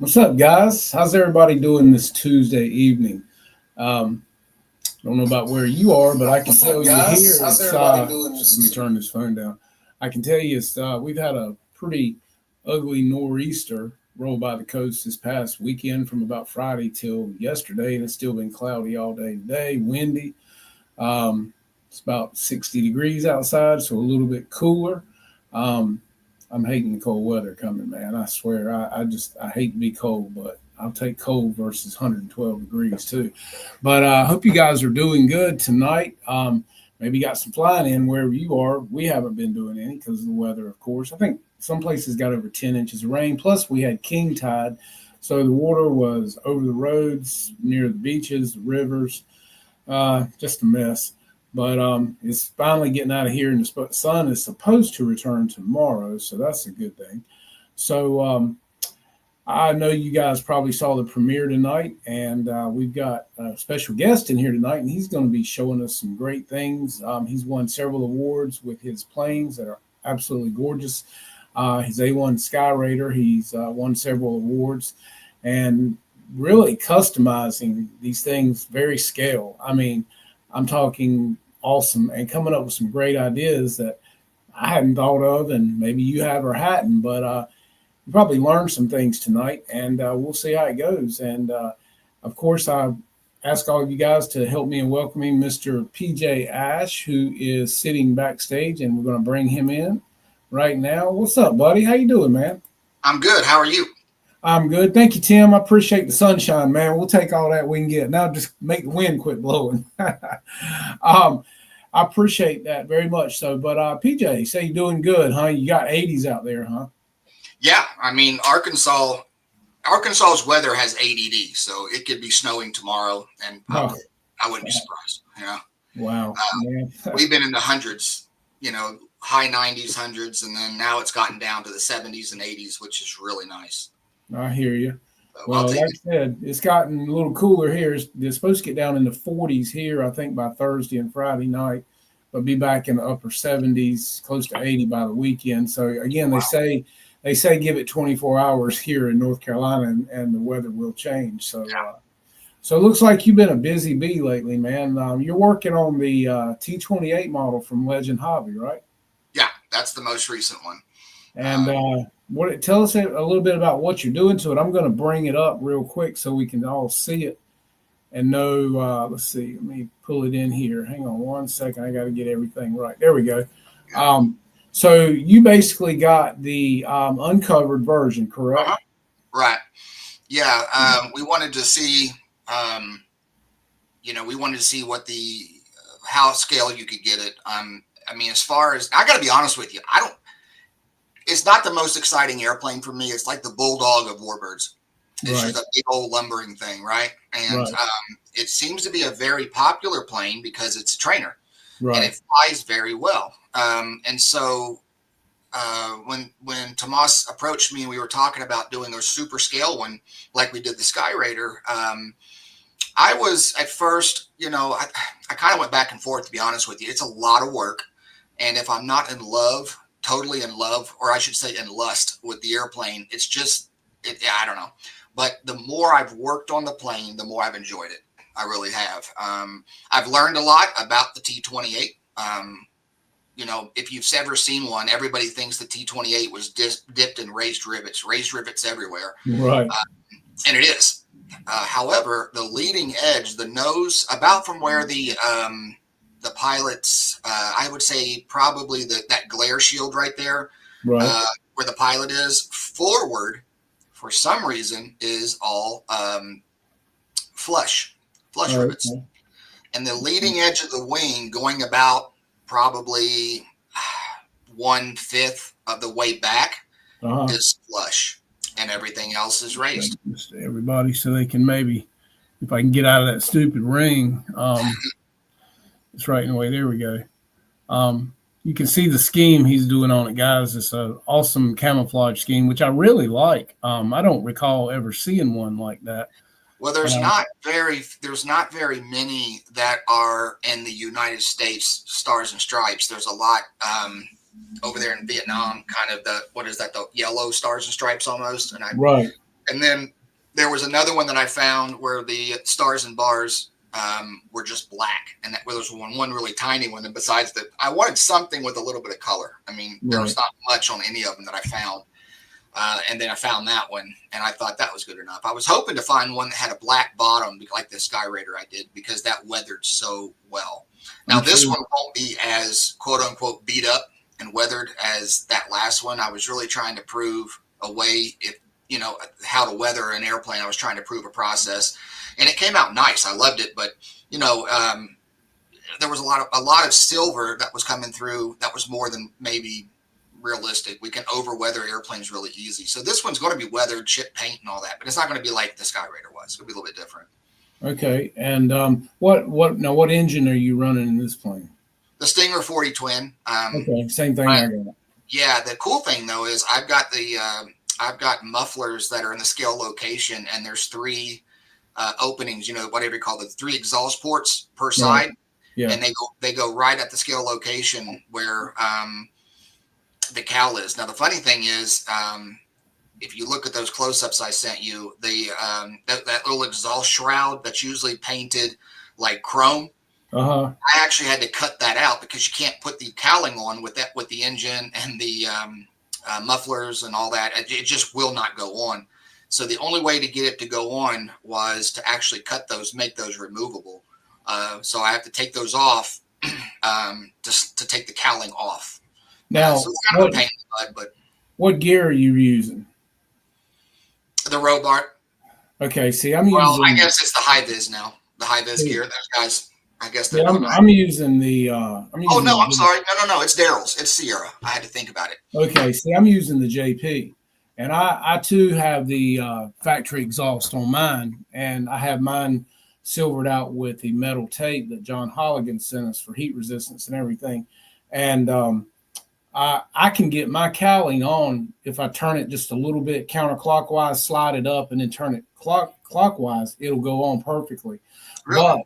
What's up, guys? How's everybody doing this Tuesday evening? Um, don't know about where you are, but I can What's tell up, you here. guys? How's It's everybody doing let me this? turn this phone down. I can tell you, we've had a pretty ugly nor'easter roll by the coast this past weekend from about Friday till yesterday, and it's still been cloudy all day today, windy. Um, it's about 60 degrees outside, so a little bit cooler. Um, I'm hating the cold weather coming, man. I swear, I hate to be cold, but I'll take cold versus 112 degrees too. But I hope you guys are doing good tonight. Maybe got some flying in wherever you are. We haven't been doing any because of the weather, of course. I think some places got over 10 inches of rain. Plus, we had king tide, so the water was over the roads, near the beaches, the rivers, just a mess. But it's finally getting out of here, and the sun is supposed to return tomorrow, so that's a good thing. So I know you guys probably saw the premiere tonight, and we've got a special guest in here tonight, and he's going to be showing us some great things. He's won several awards with his planes that are absolutely gorgeous. He's A1 Sky Raider. He's won several awards, and really customizing these things very scale. I mean, I'm talking awesome and coming up with some great ideas that I hadn't thought of, and maybe you have or hadn't, but you probably learned some things tonight, and we'll see how it goes. And of course, I ask all of you guys to help me in welcoming Mr. PJ Ash, who is sitting backstage, and we're going to bring him in right now. What's up, buddy? How you doing, man? I'm good. How are you? I'm good. Thank you, Tim. I appreciate the sunshine, man. We'll take all that we can get. Now just make the wind quit blowing. I appreciate that very much so. But PJ, say you're doing good, huh? You got 80s out there, huh? Yeah, I mean Arkansas's weather has ADD, so it could be snowing tomorrow, and Oh, I wouldn't be surprised. wow, man. We've been in the hundreds, high 90s, hundreds, and then now it's gotten down to the 70s and 80s, which is really nice. I hear you. So I'll Well, take like it. I said, it's gotten a little cooler here. It's supposed to get down in the 40s here, I think, by Thursday and Friday night, but be back in the upper 70s, close to 80 by the weekend. So again, they say give it 24 hours here in North Carolina, and the weather will change. So it looks like you've been a busy bee lately, man. You're working on the T28 model from Legend Hobby, right? Yeah, that's the most recent one. And Um, what tell us a little bit about what you're doing to it. I'm going to bring it up real quick so we can all see it and know. Let's see. Let me pull it in here. Hang on one second. I got to get everything right. There we go. yeah. Um, so you basically got the uncovered version, correct? Uh-huh. Right. Yeah. We wanted to see, um, we wanted to see what the how scale you could get it. I mean, as far as I got to be honest with you, I don't. It's not the most exciting airplane for me. It's like the bulldog of warbirds. It's Right. just a big old lumbering thing, right? And Right. it seems to be a very popular plane because it's a trainer and Right. it flies very well. And so when Tomas approached me and we were talking about doing a super scale one like we did the Sky Raider, I was at first, I kind of went back and forth, to be honest with you. It's a lot of work. And if I'm not in love, totally in love, or I should say in lust with the airplane, it's just, I don't know. But the more I've worked on the plane, the more I've enjoyed it. I really have. I've learned a lot about the T-28. If you've ever seen one, everybody thinks the T-28 was dipped in raised rivets everywhere. Right. And it is. However, the leading edge, the nose, about from where the pilot's, I would say probably that glare shield right there, Right. where the pilot is, forward, for some reason, is all flush rivets. Okay. And the leading edge of the wing going about probably 1/5 of the way back Uh-huh. is flush, and everything else is raised. Just everybody, so they can maybe, if I can get out of that stupid ring, it's right in the way. There we go. You can see the scheme he's doing on it, guys. It's an awesome camouflage scheme, which I really like. I don't recall ever seeing one like that. Well, Um, there's not very many that are in the United States Stars and Stripes. There's a lot over there in Vietnam, kind of the what is that, the yellow Stars and Stripes almost. And right. And then there was another one that I found where the stars and bars were just black, and that was one really tiny one. And besides that, I wanted something with a little bit of color. I mean, there was not much on any of them that I found. And then I found that one, and I thought that was good enough. I was hoping to find one that had a black bottom, like the Sky Raider I did, because that weathered so well. Now, this one won't be as quote unquote beat up and weathered as that last one. I was really trying to prove a way, if how to weather an airplane. I was trying to prove a process, and it came out nice. I loved it, but there was a lot of silver that was coming through. That was more than maybe realistic. We can over weather airplanes really easy. So this one's going to be weathered, chip paint, and all that, but it's not going to be like the Sky Raider was. It'll be a little bit different. Okay, and what engine are you running in this plane? The Stinger 40 twin. Okay, same thing. I got. Yeah, the cool thing though is I've got mufflers that are in the scale location, and there's 3 openings. Whatever you call the 3 exhaust ports per side. Yeah. And they go right at the scale location where the cowl is. Now the funny thing is, if you look at those close-ups I sent you, that little exhaust shroud that's usually painted like chrome. I actually had to cut that out because you can't put the cowling on with the engine and the mufflers and all that. It just will not go on. So the only way to get it to go on was to actually cut those, make those removable. So I have to take those off to take the cowling off. Now, so it's kind of a pain in the butt, but what gear are you using? The Robart. Okay, see, I'm using. Well, I guess it's the high vis now. The high vis gear. Those guys, I guess. Yeah, I'm using the. I'm sorry. No. It's Daryl's. It's Sierra. I had to think about it. Okay, see, I'm using the JP, and I too have the factory exhaust on mine, and I have mine silvered out with the metal tape that John Holligan sent us for heat resistance and everything, and I can get my cowling on if I turn it just a little bit counterclockwise, slide it up, and then turn it clockwise. It'll go on perfectly. Really?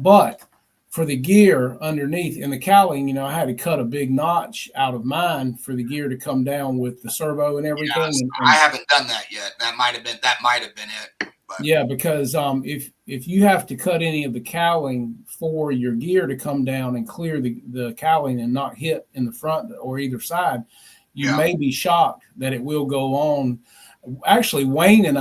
But for the gear underneath in the cowling, I had to cut a big notch out of mine for the gear to come down with the servo and everything. Yes, I haven't done that yet. That might have been it. But. Yeah, because if you have to cut any of the cowling for your gear to come down and clear the cowling and not hit in the front or either side, you may be shocked that it will go on. Actually, Wayne and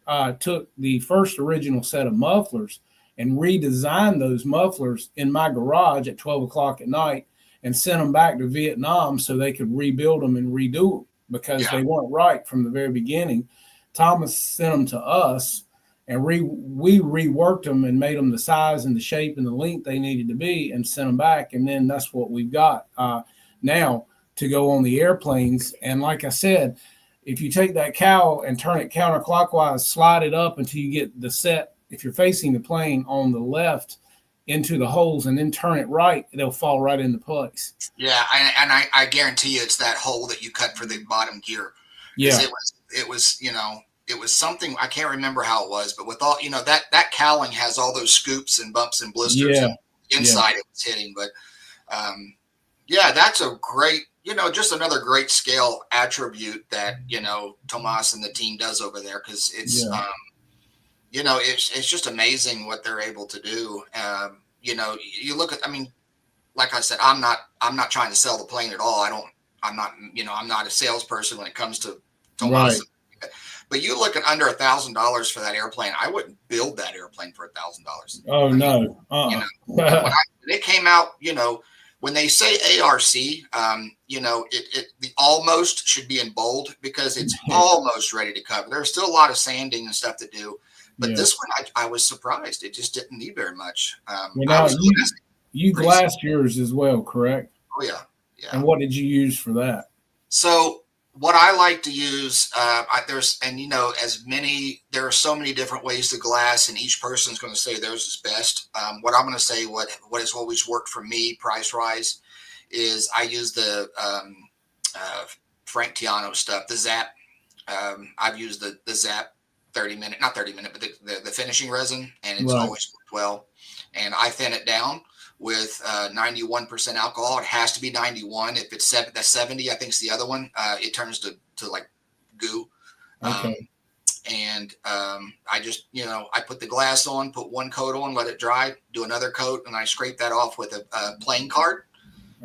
I took the first original set of mufflers and redesigned those mufflers in my garage at 12 o'clock at night and sent them back to Vietnam so they could rebuild them and redo them because they weren't right from the very beginning. Thomas sent them to us, and we reworked them and made them the size and the shape and the length they needed to be and sent them back. And then that's what we've got now to go on the airplanes. And like I said, if you take that cowl and turn it counterclockwise, slide it up until you get the set, if you're facing the plane on the left into the holes and then turn it right, it'll fall right into place. Yeah, and I guarantee you it's that hole that you cut for the bottom gear. Yeah. It was something, I can't remember how it was, but with all, that cowling has all those scoops and bumps and blisters inside it was hitting. But that's a great, just another great scale attribute that, Tomas and the team does over there. Cause it's, it's just amazing what they're able to do. You look at, like I said, I'm not trying to sell the plane at all. I'm not a salesperson when it comes to Tomas. Right. But you look at under $1,000 for that airplane. I wouldn't build that airplane for $1,000. Oh no! When it came out, when they say ARC, the almost should be in bold because it's almost ready to cover. There's still a lot of sanding and stuff to do, but this one I was surprised. It just didn't need very much. You glassed yours as well, correct? Oh yeah. And what did you use for that? So what I like to use, there are so many different ways to glass, and each person's going to say theirs is best. What I'm going to say, what has always worked for me, price-wise, is I use the Frank Tiano stuff, the Zap. I've used the Zap 30-minute, not 30-minute, but the finishing resin, and it's always worked well. And I thin it down with 91% alcohol. It has to be 91. If it's 70, I think it's the other one. It turns to like goo. Okay. and I just, I put the glass on, put one coat on, let it dry, do another coat, and I scrape that off with a playing card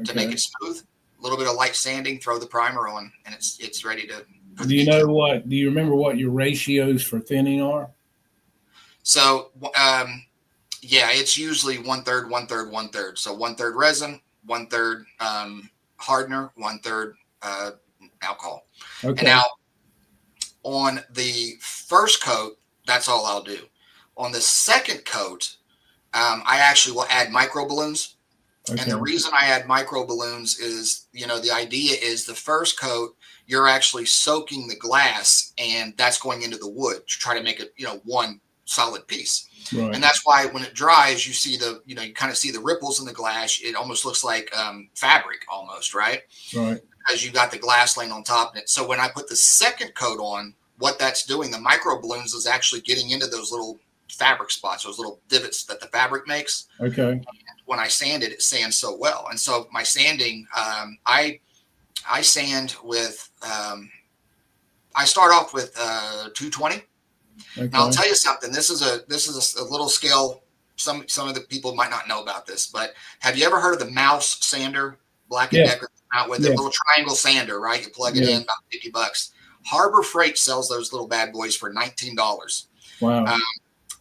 to make it smooth. A little bit of light sanding, throw the primer on, and it's ready to. Do you remember what your ratios for thinning are? So, yeah, it's usually 1/3, 1/3, 1/3. So 1/3 resin, 1/3 hardener, 1/3 alcohol. Okay. And now on the first coat, that's all I'll do. On the second coat, I actually will add micro balloons. Okay. And the reason I add micro balloons is, the idea is the first coat, you're actually soaking the glass, and that's going into the wood to try to make it, one solid piece. Right. And that's why when it dries, you see you kind of see the ripples in the glass. It almost looks like fabric almost, right? Right. Because you got the glass laying on top of it. So when I put the second coat on, what that's doing, the micro balloons is actually getting into those little fabric spots, those little divots that the fabric makes. Okay. And when I sand it, it sands so well. And so my sanding, I sand with, I start off with 220. Okay. Now I'll tell you something. This is a little scale. Some of the people might not know about this, but have you ever heard of the Mouse sander? Black and Decker out with a little triangle sander, right? You plug it in, about $50. Harbor Freight sells those little bad boys for $19. Wow.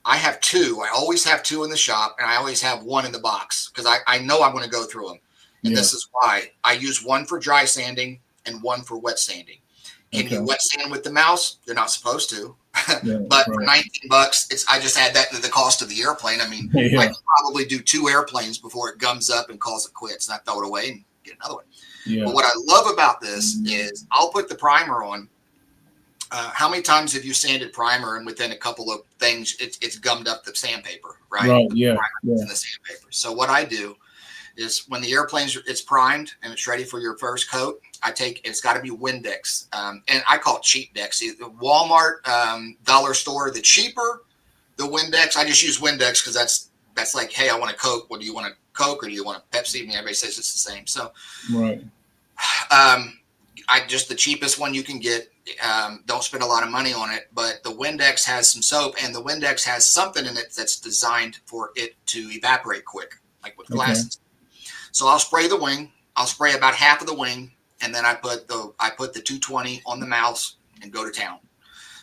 I have two. I always have two in the shop, and I always have one in the box because I know I'm going to go through them. And this is why I use one for dry sanding and one for wet sanding. Can you wet sand with the Mouse? You're not supposed to. But for $19, I just add that to the cost of the airplane. I mean, I can probably do 2 airplanes before it gums up and calls it quits, and I throw it away and get another one. Yeah. But what I love about this is I'll put the primer on. How many times have you sanded primer and within a couple of things it's gummed up the sandpaper, right? Right. Yeah. In the sandpaper. So what I do is when the it's primed and it's ready for your first coat, it's got to be Windex, and I call it cheap Dex. The Walmart, dollar store, the cheaper the Windex. I just use Windex because that's like, hey, I want a Coke. What do you want, a Coke or do you want a Pepsi? And everybody says it's the same. So, right. I just the cheapest one you can get. Don't spend a lot of money on it, but the Windex has some soap, and the Windex has something in it that's designed for it to evaporate quick, like with glasses. Okay. So I'll spray the wing. I'll spray about half of the wing, and then I put the 220 on the Mouse and go to town.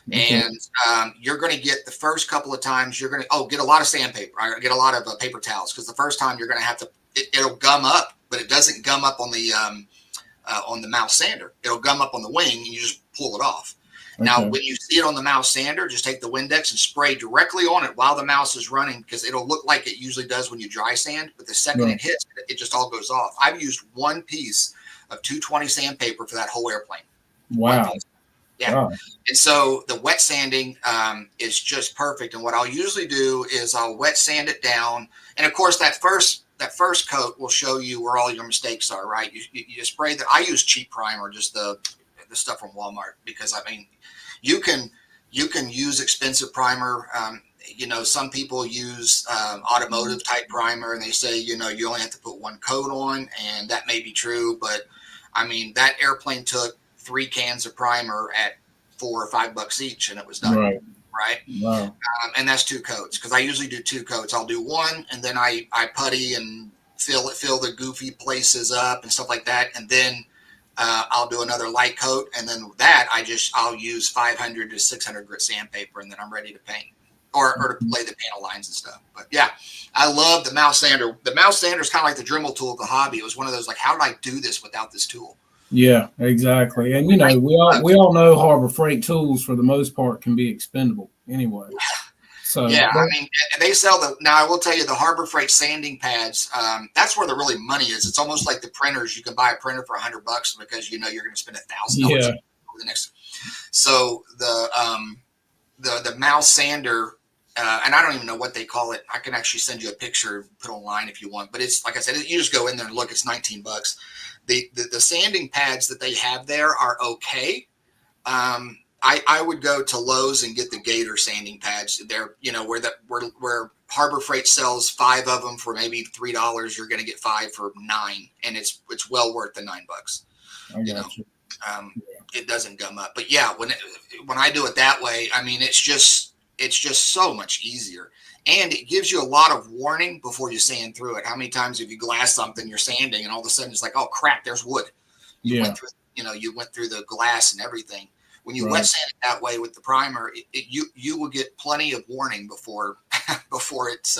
Okay. And you're going to get the first couple of times you're going to get a lot of sandpaper. I get a lot of paper towels because the first time you're going to have to it'll gum up, but it doesn't gum up on the Mouse sander. It'll gum up on the wing, and you just pull it off. Okay. Now, when you see it on the Mouse sander, just take the Windex and spray directly on it while the Mouse is running, because it'll look like it usually does when you dry sand. But the second it hits, it just all goes off. I've used one piece of 220 sandpaper for that whole airplane. Wow. Yeah. Wow. And so the wet sanding is just perfect. And what I'll usually do is I'll wet sand it down. And of course, that first coat will show you where all your mistakes are, right? You spray that. I use cheap primer, just the stuff from Walmart, because I mean, you can use expensive primer. Some people use automotive type primer, and they say, you only have to put one coat on, and that may be true. But I mean, that airplane took 3 cans of primer at $4 or $5 each, and it was done. Right. Wow. And that's 2 coats, because I usually do 2 coats. I'll do one, and then I putty and fill the goofy places up and stuff like that, and then I'll do another light coat, and then that I'll use 500 to 600 grit sandpaper, and then I'm ready to paint or to lay the panel lines and stuff. But yeah, I love the Mouse sander. The Mouse sander is kind of like the Dremel tool of the hobby. It was one of those, like, how did I do this without this tool? Yeah, exactly. And we all know Harbor Freight tools for the most part can be expendable anyway. So yeah, I mean, they sell now I will tell you, the Harbor Freight sanding pads, that's where the really money is. It's almost like the printers. You can buy a printer for $100 because you're going to spend $1,000 over the next. So the Mouse sander, and I don't even know what they call it. I can actually send you a picture, put online if you want. But it's like I said, you just go in there and look. It's $19. The sanding pads that they have there are okay. I would go to Lowe's and get the Gator sanding pads. They're, where Harbor Freight sells 5 of them for maybe $3, you're going to get 5 for $9, and it's well worth the $9. I got you. it doesn't gum up. But yeah, when I do it that way, I mean, it's just so much easier. And it gives you a lot of warning before you sand through it. How many times have you glassed something, you're sanding, and all of a sudden it's like, oh crap, there's wood. You went through, you went through the glass and everything. When you wet sand it that way with the primer, you will get plenty of warning before it's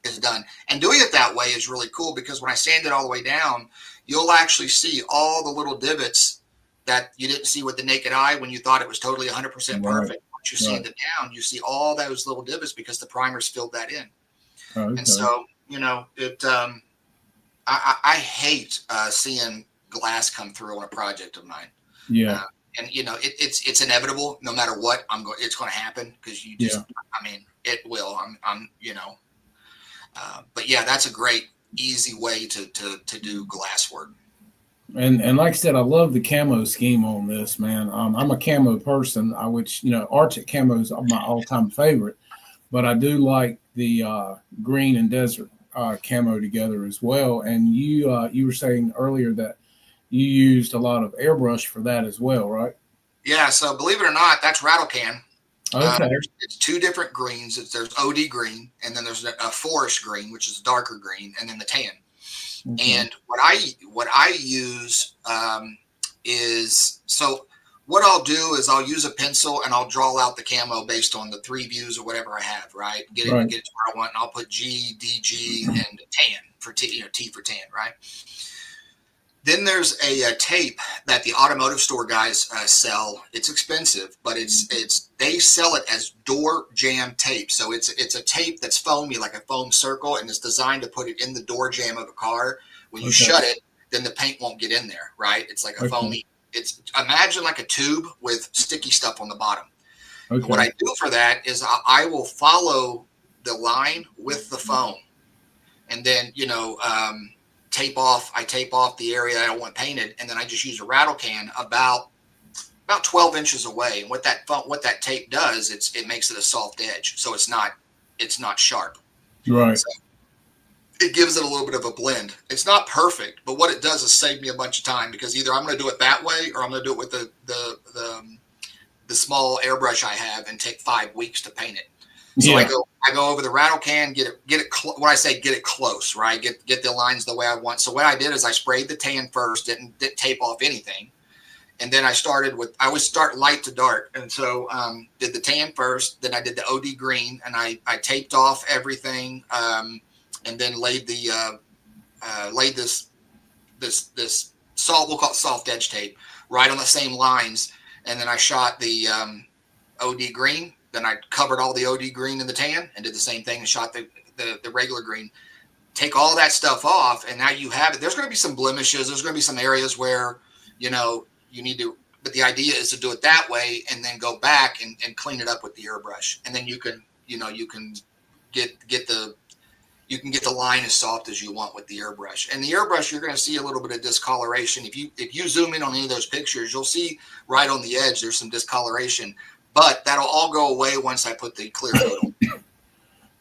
is done. And doing it that way is really cool, because when I sand it all the way down, you'll actually see all the little divots that you didn't see with the naked eye when you thought it was totally 100% perfect. Once you sand it down, you see all those little divots because the primer's filled that in. Okay. And so, I hate seeing glass come through on a project of mine. Yeah. And it's inevitable. No matter what, it's going to happen, because you just, I mean, it will. But yeah, that's a great, easy way to do glass work. And like I said, I love the camo scheme on this, man. I'm a camo person, which Arctic camo is my all-time favorite, but I do like the green and desert camo together as well. And you were saying earlier that you used a lot of airbrush for that as well, right? Yeah. So believe it or not, that's rattle can. Okay. It's two different greens. There's OD green, and then there's a forest green, which is a darker green, and then the tan. Okay. And what I use is, so what I'll do is I'll use a pencil and I'll draw out the camo based on the 3 views or whatever I have, right? Get it to where I want, and I'll put G, DG, and tan for T, T for tan, right? Then there's a tape that the automotive store guys sell. It's expensive, but they sell it as door jam tape. So it's a tape that's foamy, like a foam circle, and it's designed to put it in the door jam of a car. When you shut it, then the paint won't get in there, right? It's like a foamy. It's, imagine like a tube with sticky stuff on the bottom. Okay. What I do for that is I will follow the line with the foam, and then I tape off the area I don't want painted, and then I just use a rattle can about 12 inches away. And what that tape does, it makes it a soft edge, so it's not sharp. Right. So it gives it a little bit of a blend. It's not perfect, but what it does is save me a bunch of time, because either I'm going to do it that way, or I'm going to do it with the small airbrush I have and take 5 weeks to paint it. So I go over the rattle can, get it. When I say get it close, right? Get the lines the way I want. So what I did is I sprayed the tan first, didn't tape off anything, and then I always start light to dark, and so did the tan first, then I did the OD green, and I taped off everything, and then laid this we'll call it soft edge tape right on the same lines, and then I shot the OD green. Then I covered all the OD green and the tan and did the same thing and shot the regular green. Take all that stuff off, and now you have it. There's going to be some blemishes. There's going to be some areas where, you need to, but the idea is to do it that way and then go back and clean it up with the airbrush. And then you can get the line as soft as you want with the airbrush. And the airbrush, you're going to see a little bit of discoloration. If you zoom in on any of those pictures, you'll see right on the edge, there's some discoloration. But that'll all go away once I put the clear coat on.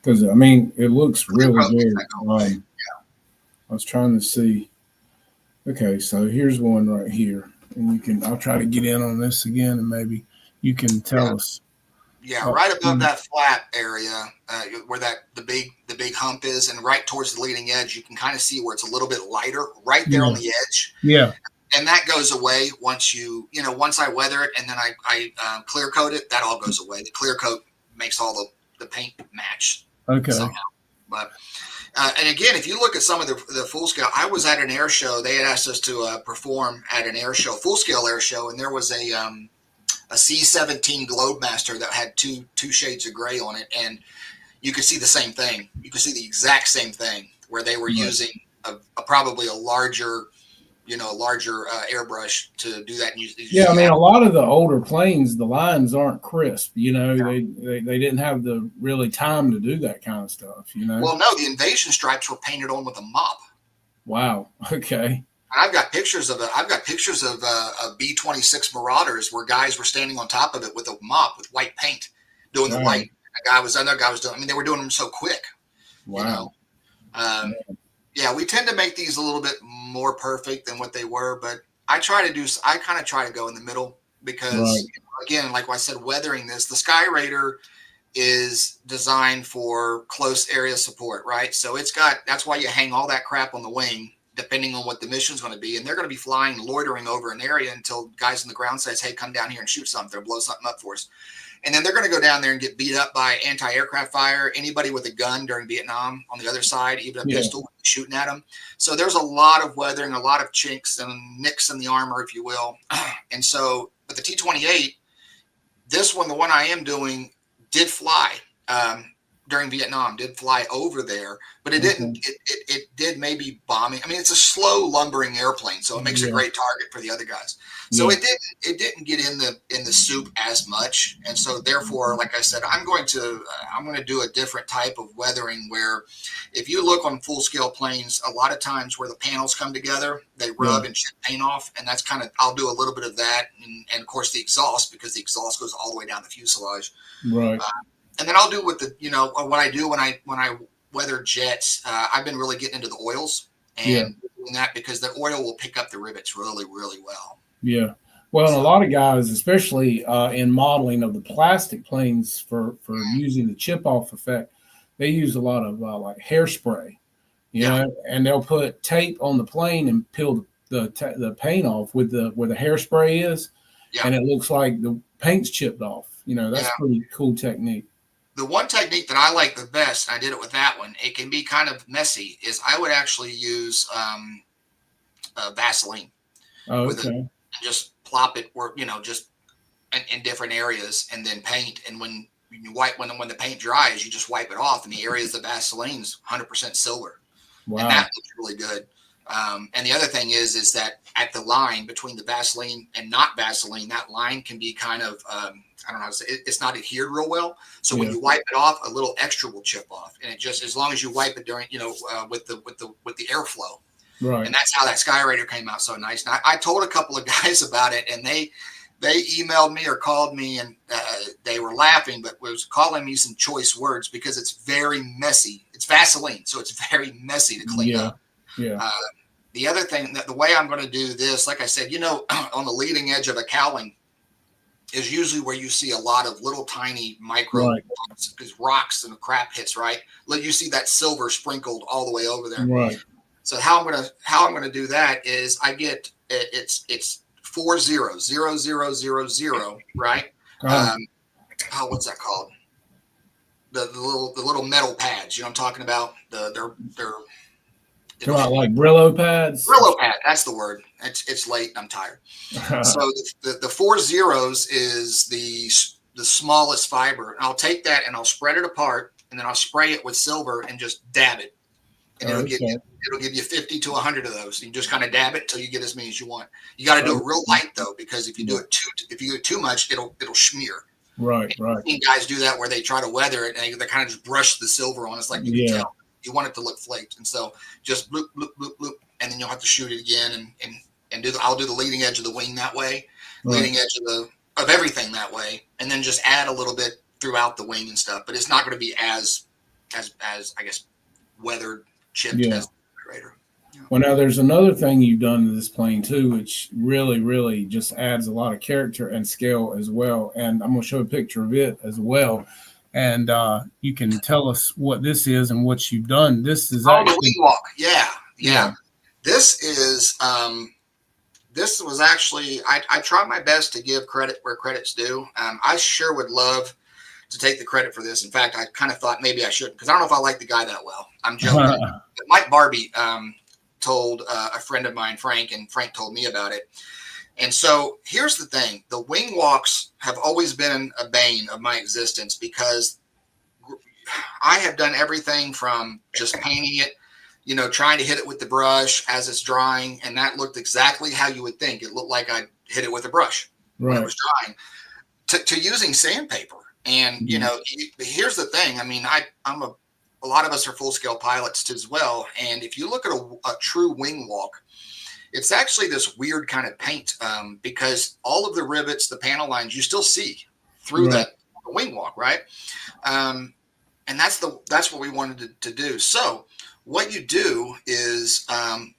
Because, it looks really good. I was trying to see. Okay, so here's one right here. And I'll try to get in on this again, and maybe you can tell us. Yeah, right above that flat area where the big hump is, and right towards the leading edge, you can kind of see where it's a little bit lighter right there on the edge. Yeah. And that goes away once once I weather it, and then I clear coat it. That all goes away. The clear coat makes all the paint match. Okay. Somehow. But and again, if you look at some of the full scale, I was at an air show. They had asked us to perform at an air show, full scale air show, and there was a C-17 Globemaster that had two shades of gray on it, and you could see the same thing. You could see the exact same thing where they were using probably a larger airbrush to do that. A lot of the older planes, the lines aren't crisp. They didn't have the really time to do that kind of stuff. Well, no, the invasion stripes were painted on with a mop. Wow. Okay. And I've got pictures of B-26 Marauders where guys were standing on top of it with a mop with white paint doing the white. Another guy was doing. They were doing them so quick. Wow. Yeah, we tend to make these a little bit more perfect than what they were, but I kind of try to go in the middle because, again, like I said, weathering this, the Sky Raider is designed for close area support, right? So that's why you hang all that crap on the wing, depending on what the mission's going to be. And they're going to be flying, loitering over an area until guys on the ground says, hey, come down here and shoot something or blow something up for us. And then they're going to go down there and get beat up by anti-aircraft fire, anybody with a gun during Vietnam on the other side, even a pistol shooting at them. So there's a lot of weathering, a lot of chinks and nicks in the armor, if you will. And so, but the T-28, this one, the one I am doing, did fly during Vietnam, did fly over there, but it didn't. It did maybe bombing. I mean, it's a slow lumbering airplane, so it makes a great target for the other guys. So it didn't get in the soup as much, and so therefore, like I said, I'm going to do a different type of weathering where, if you look on full scale planes, a lot of times where the panels come together, they rub and chip paint off, and that's I'll do a little bit of that, and of course the exhaust, because the exhaust goes all the way down the fuselage. Right. And then I'll do what I do when I weather jets. I've been really getting into the oils and doing that because the oil will pick up the rivets really, really well. Yeah. Well, and a lot of guys, especially in modeling of the plastic planes for using the chip off effect, they use a lot of like hairspray, you know, and they'll put tape on the plane and peel the paint off where the hairspray is, and it looks like the paint's chipped off. You know, that's pretty cool technique. The one technique that I like the best, I did it with that one, it can be kind of messy, is I would actually use Vaseline. Oh, okay. And just plop it where, just in different areas, and then paint. And when the paint dries, you just wipe it off, and the areas of Vaseline's 100% silver. Wow. And that looks really good. And the other thing is that at the line between the Vaseline and not Vaseline, that line can be kind of, I don't know how to say it, it's not adhered real well. So when you wipe it off, a little extra will chip off, and it just, as long as you wipe it during, with the airflow. Right. And that's how that Sky Raider came out so nice. And I told a couple of guys about it, and they emailed me or called me, and they were laughing, but was calling me some choice words because it's very messy. It's Vaseline, so it's very messy to clean up. Yeah. The other thing, that the way I'm going to do this, like I said, on the leading edge of a cowling is usually where you see a lot of little tiny micro because rocks and crap hits, right? You see that silver sprinkled all the way over there. Right. So how I'm gonna do that is I get it's 4 zeros, 0 0 0 0, right? What's that called? The little metal pads. You know what I'm talking about? They're like Brillo pads. Brillo pad. That's the word. It's late. I'm tired. So the 4 zeros is the smallest fiber. And I'll take that and I'll spread it apart, and then I'll spray it with silver and just dab it. And it'll give you 50 to 100 of those. You just kind of dab it until you get as many as you want. You got to do it real light though, because if you do it too much, it'll smear. Right. I've seen guys do that where they try to weather it and they kind of just brush the silver on. It's like you can tell. You want it to look flaked, and so just bloop bloop bloop bloop, and then you'll have to shoot it again and I'll do the leading edge of the wing that way, leading edge of everything that way, and then just add a little bit throughout the wing and stuff. But it's not going to be as I guess weathered, chipped as the Raider. Well, now there's another thing you've done to this plane too, which really, really just adds a lot of character and scale as well. And I'm going to show a picture of it as well. And you can tell us what this is and what you've done. This is the wing walk. Yeah. This is this was actually I try my best to give credit where credit's due. I sure would love to take the credit for this. In fact, I kind of thought maybe I shouldn't, because I don't know if I like the guy that well. I'm joking. Mike Barbie told a friend of mine, Frank, and Frank told me about it. And so here's the thing. The wing walks have always been a bane of my existence, because I have done everything from just painting it, trying to hit it with the brush as it's drying. And that looked exactly how you would think. It looked like I hit it with a brush when it was drying, to using sandpaper. And, here's the thing. I mean, a lot of us are full scale pilots as well. And if you look at a true wing walk, it's actually this weird kind of paint, because all of the rivets, the panel lines, you still see through that wing walk, right? And that's what we wanted to do. So what you do is,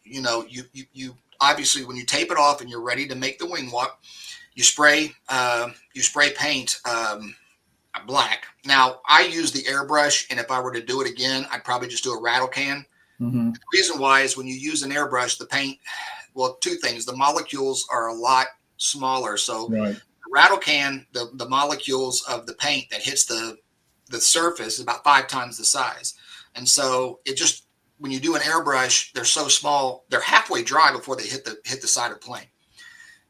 you obviously when you tape it off and you're ready to make the wing walk, you spray paint black. Now I use the airbrush, and if I were to do it again, I'd probably just do a rattle can. Mm-hmm. The reason why is when you use an airbrush, the paint, well, two things. The molecules are a lot smaller. So Right. the rattle can, the molecules of the paint that hits the surface is about 5 times the size. And so it just, when you do an airbrush, they're so small, they're halfway dry before they hit the side of the plane.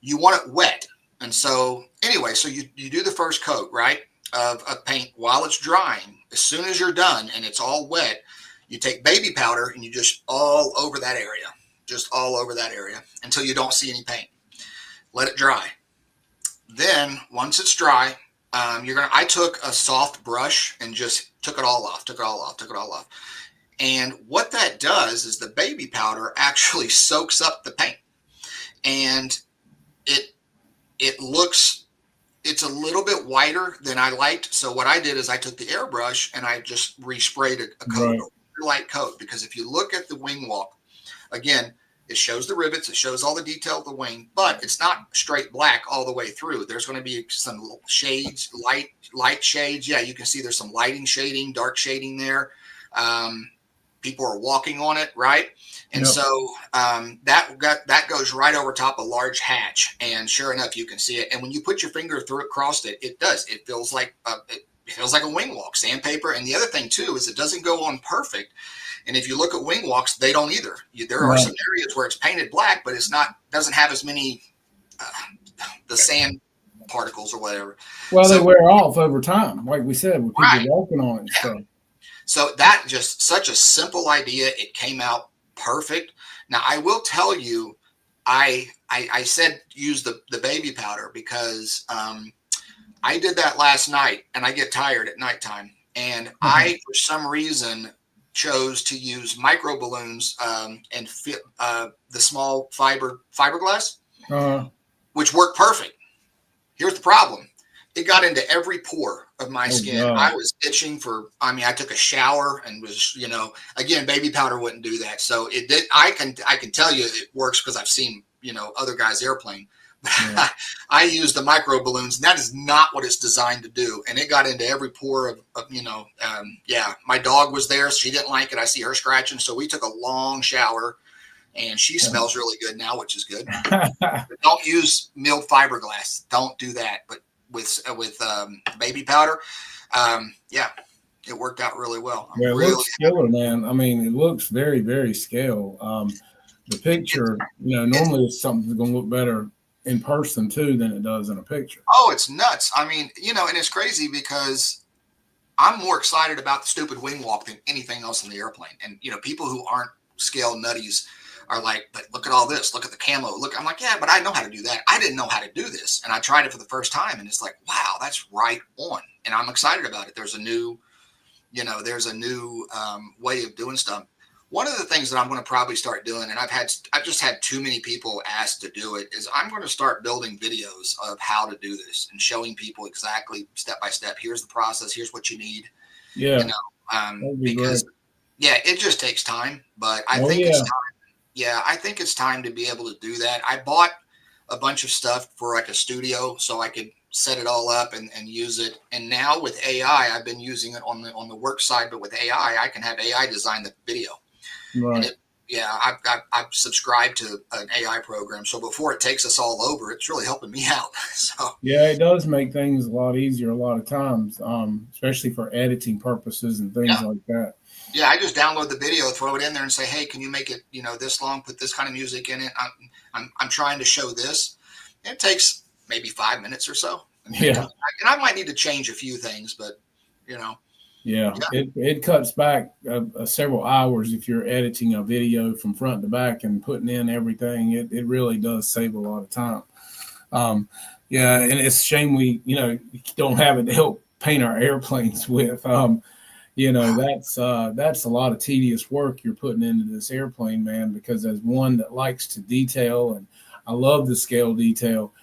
You want it wet. And so anyway, so you do the first coat, right, of paint while it's drying. As soon as you're done and it's all wet, you take baby powder and you just all over that area, until you don't see any paint. Let it dry. Then once it's dry, I took a soft brush and just took it all off. And what that does is the baby powder actually soaks up the paint, and it's a little bit whiter than I liked. So what I did is I took the airbrush and I just resprayed a coat, Right. a light coat, because if you look at the wing walk, again, it shows the rivets, it shows all the detail of the wing, but it's not straight black all the way through. There's going to be some shades, light shades. Yeah, you can see there's some lighting shading, dark shading there. People are walking on it, right? And Yep. so that goes right over top a large hatch, and sure enough, you can see it. And when you put your finger through it, across it, it does. It feels like a wing walk, sandpaper. And the other thing too is it doesn't go on perfect. And if you look at wing walks, they don't either. There are Right. some areas where it's painted black, but doesn't have as many the sand particles or whatever. Well, they So- wear off over time, like we said, with people Right. walking on it and stuff. So that just such a simple idea. It came out perfect. Now I will tell you, I said use the baby powder because I did that last night, and I get tired at nighttime, and I for some reason chose to use micro balloons and fit the small fiberglass, which worked perfect. Here's the problem. It got into every pore of my skin. God. I was itching I took a shower and was, again, baby powder wouldn't do that. So it did. I can tell you it works because I've seen, other guys' airplane. Yeah. I use the micro balloons, and that is not what it's designed to do. And it got into every pore of my dog was there. She didn't like it. I see her scratching. So we took a long shower, and she smells really good now, which is good. But don't use milled fiberglass. Don't do that. But with baby powder, it worked out really well. Yeah, it looks killer, man. I mean, it looks very, very scale. The picture, normally something's going to look better in person too than it does in a picture. Oh, it's nuts. I mean, and it's crazy because I'm more excited about the stupid wing walk than anything else in the airplane. And, people who aren't scale nutties are like, but look at all this, look at the camo. Look, I'm like, yeah, but I know how to do that. I didn't know how to do this. And I tried it for the first time, and it's like, wow, that's right on. And I'm excited about it. There's a new way of doing stuff. One of the things that I'm going to probably start doing, and I've just had too many people ask to do it, is I'm going to start building videos of how to do this and showing people exactly step by step. Here's the process. Here's what you need. Yeah. That'd be because great. Yeah, it just takes time, but I think it's time. Yeah, I think it's time to be able to do that. I bought a bunch of stuff for like a studio so I could set it all up and use it. And now with AI, I've been using it on the work side, but with AI, I can have AI design the video. Right. And I've subscribed to an AI program. So before it takes us all over, it's really helping me out. So yeah, it does make things a lot easier a lot of times, especially for editing purposes and things like that. Yeah, I just download the video, throw it in there, and say, "Hey, can you make it, this long? Put this kind of music in it. I'm trying to show this." And it takes maybe 5 minutes or so. Yeah, and I might need to change a few things, but Yeah, it cuts back several hours if you're editing a video from front to back and putting in everything. It really does save a lot of time. And it's a shame we don't have it to help paint our airplanes with. That's a lot of tedious work you're putting into this airplane, man, because as one that likes to detail, and I love the scale detail,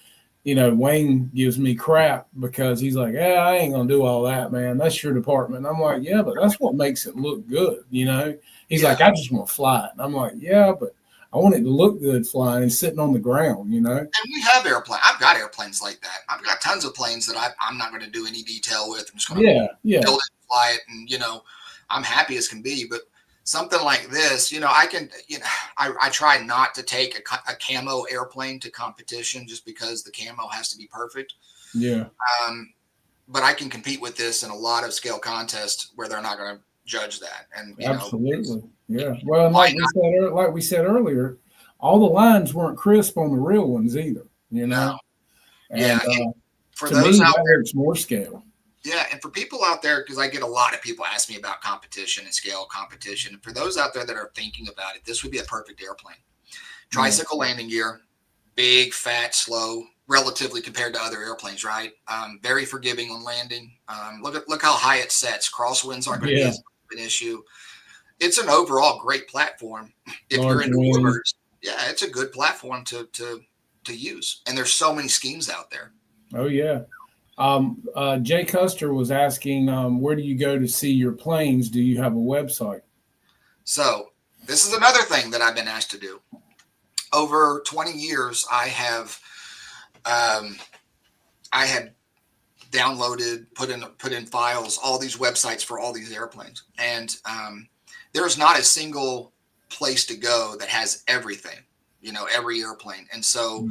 Wayne gives me crap because he's like, yeah, I ain't going to do all that, man. That's your department. And I'm like, yeah, but that's what makes it look good. He's like, I just want to fly it. And I'm like, yeah, but I want it to look good flying and sitting on the ground, you know? And we have I've got airplanes like that. I've got tons of planes that I'm not going to do any detail with. I'm just going to build it, fly it, and, you know, I'm happy as can be. But something like this, you know, I try not to take a camo airplane to competition just because the camo has to be perfect. Yeah. But I can compete with this in a lot of scale contests where they're not going to judge that. And absolutely. Yeah. Well, and like we said earlier, all the lines weren't crisp on the real ones either, you know? No. Yeah. And, for to those me, out there, it's more scale. Yeah, and for people out there, because I get a lot of people ask me about competition and scale competition. For those out there that are thinking about it, this would be a perfect airplane. Tricycle landing gear, big, fat, slow, relatively compared to other airplanes, right? Very forgiving on landing. Look how high it sets. Crosswinds aren't going to be an issue. It's an overall great platform. If you're into warbirds, yeah, it's a good platform to use. And there's so many schemes out there. Oh yeah. Jay Custer was asking, where do you go to see your planes? Do you have a website? So this is another thing that I've been asked to do. Over 20 years, I have downloaded, put in files, all these websites for all these airplanes. And there's not a single place to go that has everything, you know, every airplane. And so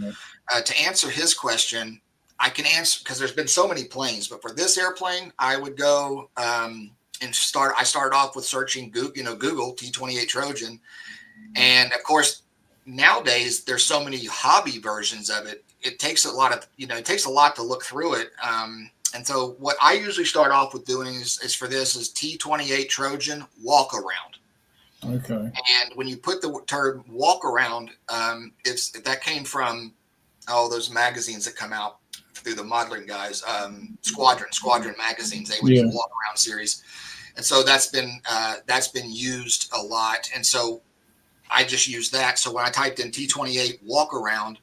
to answer his question, I can answer because there's been so many planes, but for this airplane, I would go I started off with searching Google T-28 Trojan. And of course, nowadays there's so many hobby versions of it. It takes a lot to look through it. And so what I usually start off with doing is T-28 Trojan walk around. Okay. And when you put the term walk around, if that came from those magazines that come out through the modeling guys, Squadron magazines, they would do walk around series. And so that's been used a lot. And so I just used that. So when I typed in T-28 walk around,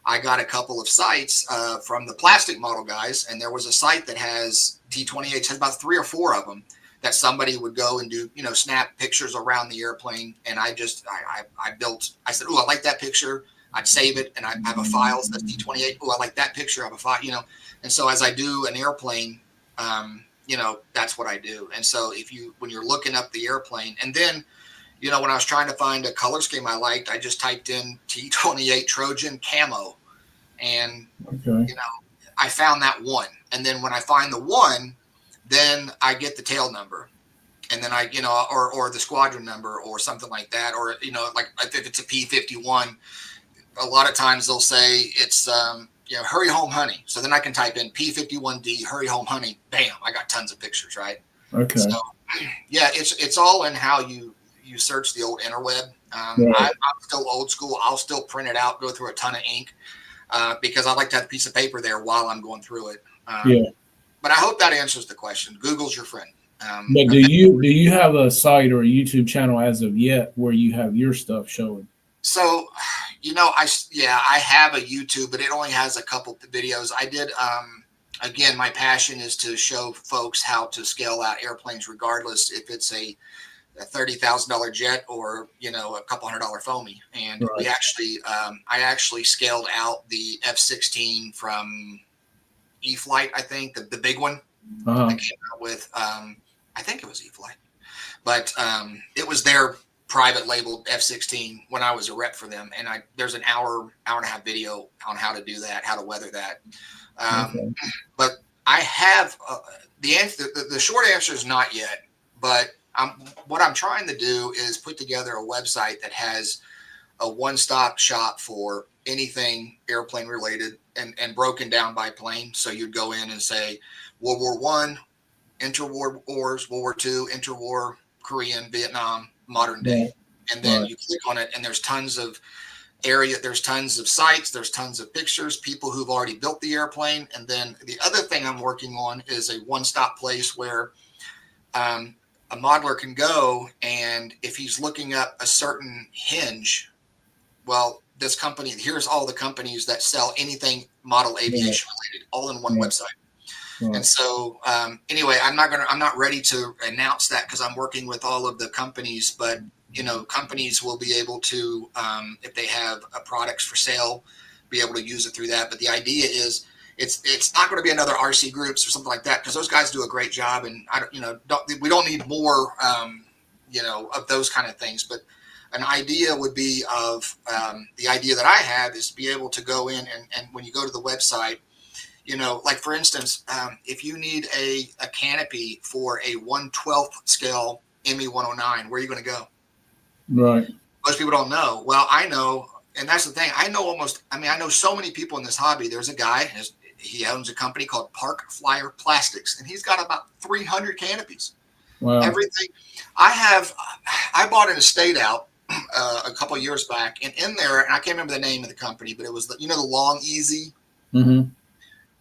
I got a couple of sites from the plastic model guys. And there was a site that has T-28s, has about 3 or 4 of them that somebody would go and do, snap pictures around the airplane. And I said, I like that picture. I'd save it, and I have a file that's T-28. Oh, I like that picture. I have a file, And so as I do an airplane, that's what I do. And so when you're looking up the airplane, and then, when I was trying to find a color scheme I liked, I just typed in T-28 Trojan camo, and I found that one. And then when I find the one, then I get the tail number. And then I, or the squadron number or something like that. Or, like if it's a P-51, a lot of times they'll say it's, hurry home, honey. So then I can type in P-51D, hurry home, honey. Bam, I got tons of pictures, right? Okay. So, yeah, it's all in how you search the old interweb. I'm still old school. I'll still print it out, go through a ton of ink because I like to have a piece of paper there while I'm going through it. But I hope that answers the question. Google's your friend. But do you have a site or a YouTube channel as of yet where you have your stuff showing? So, I have a YouTube, but it only has a couple videos. I did, again, my passion is to show folks how to scale out airplanes, regardless if it's a $30,000 jet or, a couple $100 foamy. And I actually scaled out the F-16 from E-Flight, I think, the big one. I came out with, I think it was E-Flight, but it was their private labeled F-16 when I was a rep for them. And there's an hour and a half video on how to do that, how to weather that. But I have the answer. The short answer is not yet, but what I'm trying to do is put together a website that has a one-stop shop for anything airplane related and broken down by plane. So you'd go in and say World War I, interwar wars, World War II, interwar, Korean, Vietnam, modern day. And then you click on it and there's tons of there's tons of sites, there's tons of pictures, people who've already built the airplane. And then the other thing I'm working on is a one-stop place where a modeler can go, and if he's looking up a certain hinge, well, this company, here's all the companies that sell anything model aviation related, all in one website. And so, anyway, I'm not ready to announce that because I'm working with all of the companies, but companies will be able to, if they have products for sale, be able to use it through that. But the idea is it's not going to be another RC Groups or something like that, because those guys do a great job, and we don't need more of those kind of things. But an idea would be of the idea that I have is to be able to go in and when you go to the website, like for instance, if you need a canopy for a 1/12 scale ME 109, where are you going to go? Right. Most people don't know. Well, I know, and that's the thing. I know so many people in this hobby. There's a guy, he owns a company called Park Flyer Plastics, and he's got about 300 canopies. Wow. Everything. I bought an estate out a couple of years back, and in there, and I can't remember the name of the company, but it was the Long Easy. Mm-hmm.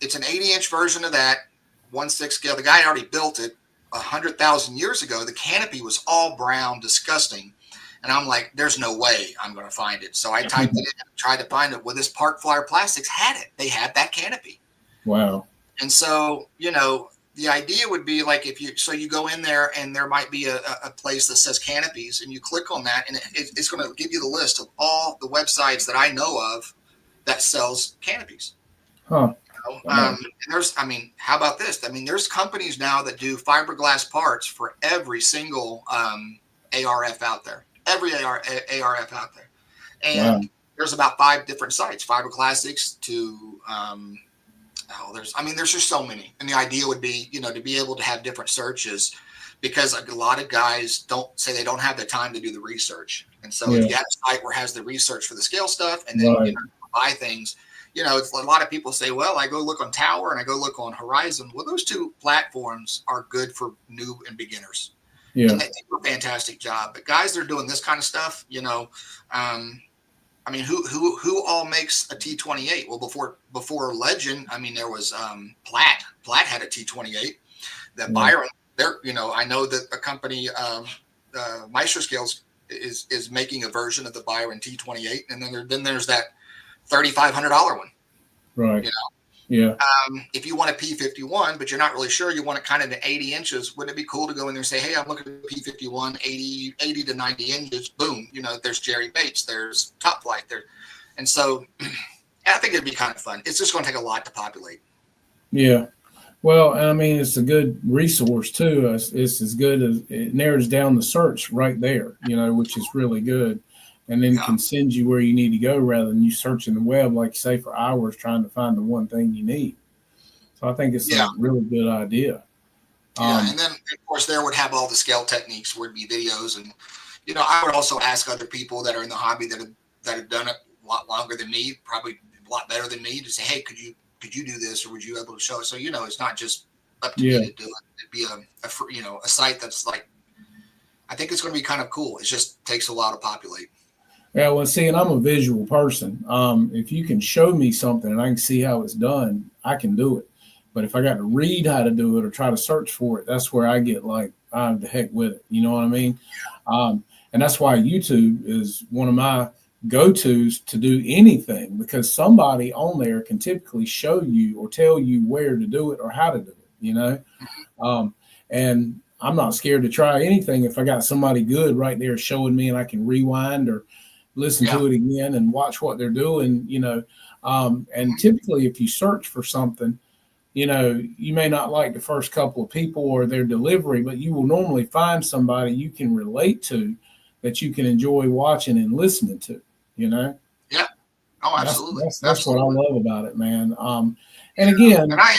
It's an 80-inch version of that, 1/6 scale. The guy already built it 100,000 years ago. The canopy was all brown, disgusting. And I'm like, there's no way I'm going to find it. So I typed it in and tried to find it. Well, this Park Flyer Plastics had it. They had that canopy. Wow. And so, the idea would be like you go in there and there might be a place that says canopies, and you click on that, and it's going to give you the list of all the websites that I know of that sells canopies. Huh. How about this? There's companies now that do fiberglass parts for every single ARF out there. Every ARF out there. And wow. There's about 5 different sites, Fiberclassics to there's just so many. And the idea would be, to be able to have different searches, because a lot of guys they don't have the time to do the research. And so if you have a site where it has the research for the scale stuff, and then buy things, it's a lot of people say, well, I go look on Tower and I go look on Horizon. Well, those 2 platforms are good for noob and beginners. Yeah. And they do a fantastic job. But guys that are doing this kind of stuff, who all makes a T28? Well, before Legend, there was Platt. Platt had a T28. That Byron, I know that a company, Meister Scales, is making a version of the Byron T28, and then there's that $3,500 one. Right. Yeah. If you want a P51, but you're not really sure, you want it kind of to 80 inches, wouldn't it be cool to go in there and say, hey, I'm looking at P51, 80 to 90 inches, boom, there's Jerry Bates, there's Top Flight there. And so I think it'd be kind of fun. It's just going to take a lot to populate. Yeah. Well, it's a good resource too. It's as good as it narrows down the search right there, which is really good. And then can send you where you need to go rather than you searching the web, like you say, for hours trying to find the one thing you need. So I think it's a really good idea. And then, of course, there would have all the scale techniques, would be videos. And, I would also ask other people that are in the hobby that have done it a lot longer than me, probably a lot better than me, to say, hey, could you do this, or would you be able to show it? So, it's not just up to me to do it. It'd be a site that's like, I think it's going to be kind of cool. It just takes a while to populate. Yeah, well, see, and I'm a visual person. If you can show me something and I can see how it's done, I can do it. But if I got to read how to do it or try to search for it, that's where I get like, the heck with it. You know what I mean? And that's why YouTube is one of my go-tos to do anything, because somebody on there can typically show you or tell you where to do it or how to do it, and I'm not scared to try anything if I got somebody good right there showing me, and I can rewind or listen to it again and watch what they're doing, and typically if you search for something, you may not like the first couple of people or their delivery, but you will normally find somebody you can relate to that you can enjoy watching and listening to, Yeah. Oh, absolutely. That's what I love about it, man. And again, and I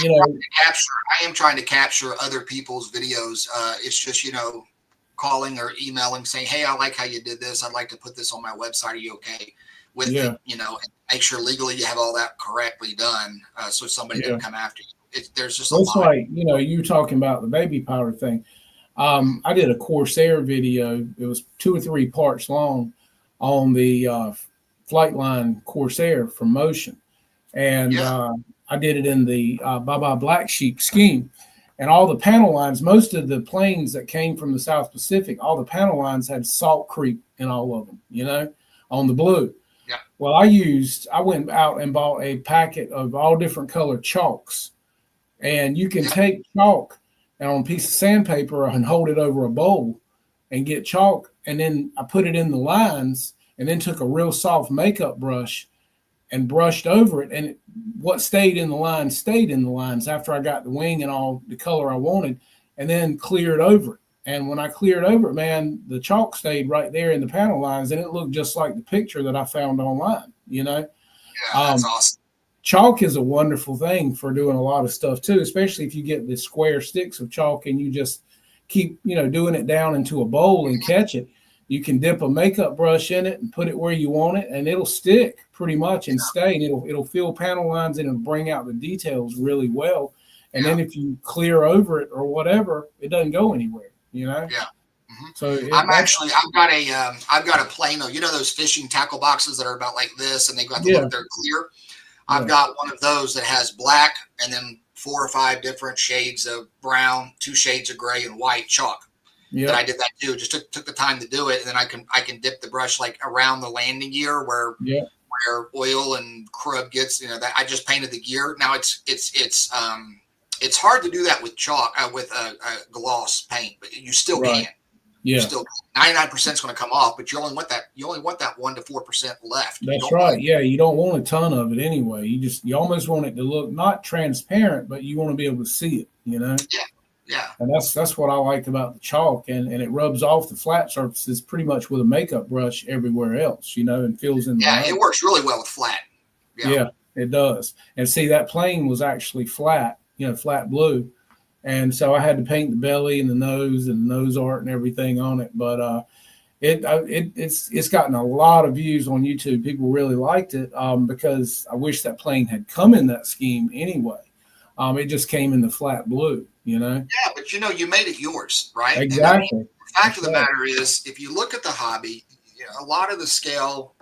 am trying to capture other people's videos. It's just, calling or emailing saying, hey, I like how you did this. I'd like to put this on my website. Are you okay with it? And make sure legally you have all that correctly done. So somebody doesn't come after you. There's just a lot. Like, you talking about the baby powder thing. I did a Corsair video. It was 2 or 3 parts long on the Flightline Corsair from Motion. And I did it in the Baba Black Sheep scheme. And all the panel lines, most of the planes that came from the South Pacific, all the panel lines had salt creep in all of them, on the blue. Yeah. Well, I went out and bought a packet of all different colored chalks. And you can take chalk and on a piece of sandpaper and hold it over a bowl and get chalk, and then I put it in the lines, and then took a real soft makeup brush and brushed over it. And what stayed in the lines stayed in the lines after I got the wing and all the color I wanted, and then cleared over it. And when I cleared over it, man, the chalk stayed right there in the panel lines, and it looked just like the picture that I found online, you know? Yeah, that's awesome. Chalk is a wonderful thing for doing a lot of stuff too, especially if you get the square sticks of chalk and you just keep, doing it down into a bowl and catch it. You can dip a makeup brush in it and put it where you want it, and it'll stick pretty much and stay. And it'll fill panel lines and it'll bring out the details really well. And then if you clear over it or whatever, it doesn't go anywhere, Yeah. So I've got a Plano, those fishing tackle boxes that are about like this, and they've got the look, they're clear. I've got one of those that has black and then 4 or 5 different shades of brown, 2 shades of gray, and white chalk. Yeah, I did that too. Just took the time to do it, and then I can dip the brush like around the landing gear where oil and crud gets. That I just painted the gear. Now it's hard to do that with chalk with a gloss paint, but you still can. Yeah, still 99% is going to come off, but you only want that 1 to 4% left. That's right. Yeah, you don't want a ton of it anyway. You almost want it to look not transparent, but you want to be able to see it. Yeah. Yeah. And that's what I like about the chalk, and it rubs off the flat surfaces pretty much with a makeup brush everywhere else, and fills in the line. It works really well with flat. Yeah, it does. And see, that plane was actually flat, flat blue. And so I had to paint the belly and the nose art and everything on it. But it's gotten a lot of views on YouTube. People really liked it because I wish that plane had come in that scheme anyway. It just came in the flat blue, Yeah, but you made it yours, right? Exactly. And the fact of the matter is, if you look at the hobby, a lot of the scale,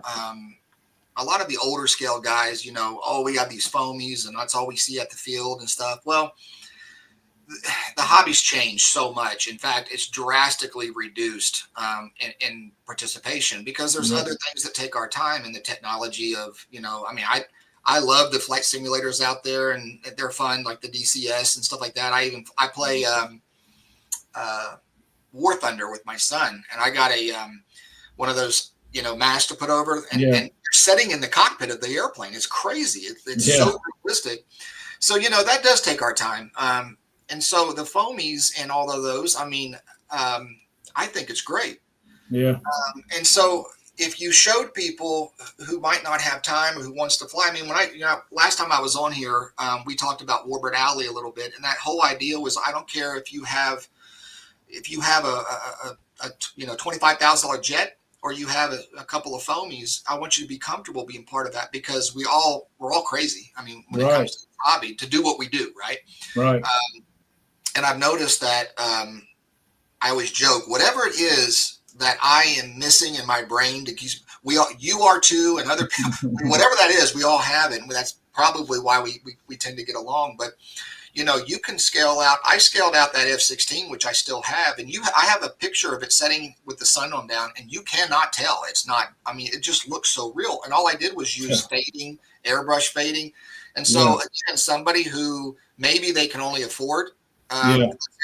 a lot of the older scale guys, we got these foamies and that's all we see at the field and stuff. Well, the hobby's changed so much. In fact, it's drastically reduced in participation because there's other things that take our time, and the technology of, I love the flight simulators out there, and they're fun, like the DCS and stuff like that. I play War Thunder with my son, and I got one of those, masks to put over, and you're setting in the cockpit of the airplane. It's crazy. It's so realistic. So, that does take our time. And so the foamies and all of those, I think it's great. Yeah. And so if you showed people who might not have time or who wants to fly, last time I was on here, we talked about Warbird Alley a little bit, and that whole idea was, I don't care if you have a $25,000 jet or you have a couple of foamies, I want you to be comfortable being part of that, because we're all crazy. When it comes to the hobby, to do what we do, right? Right. And I've noticed that I always joke, whatever it is that I am missing in my brain, you are too, and other people, whatever that is, we all have it. And that's probably why we tend to get along. But, you can scale out. I scaled out that F-16, which I still have. And I have a picture of it setting with the sun on down, and you cannot tell. It's not, it just looks so real. And all I did was use fading, airbrush fading. And so, again, somebody who maybe they can only afford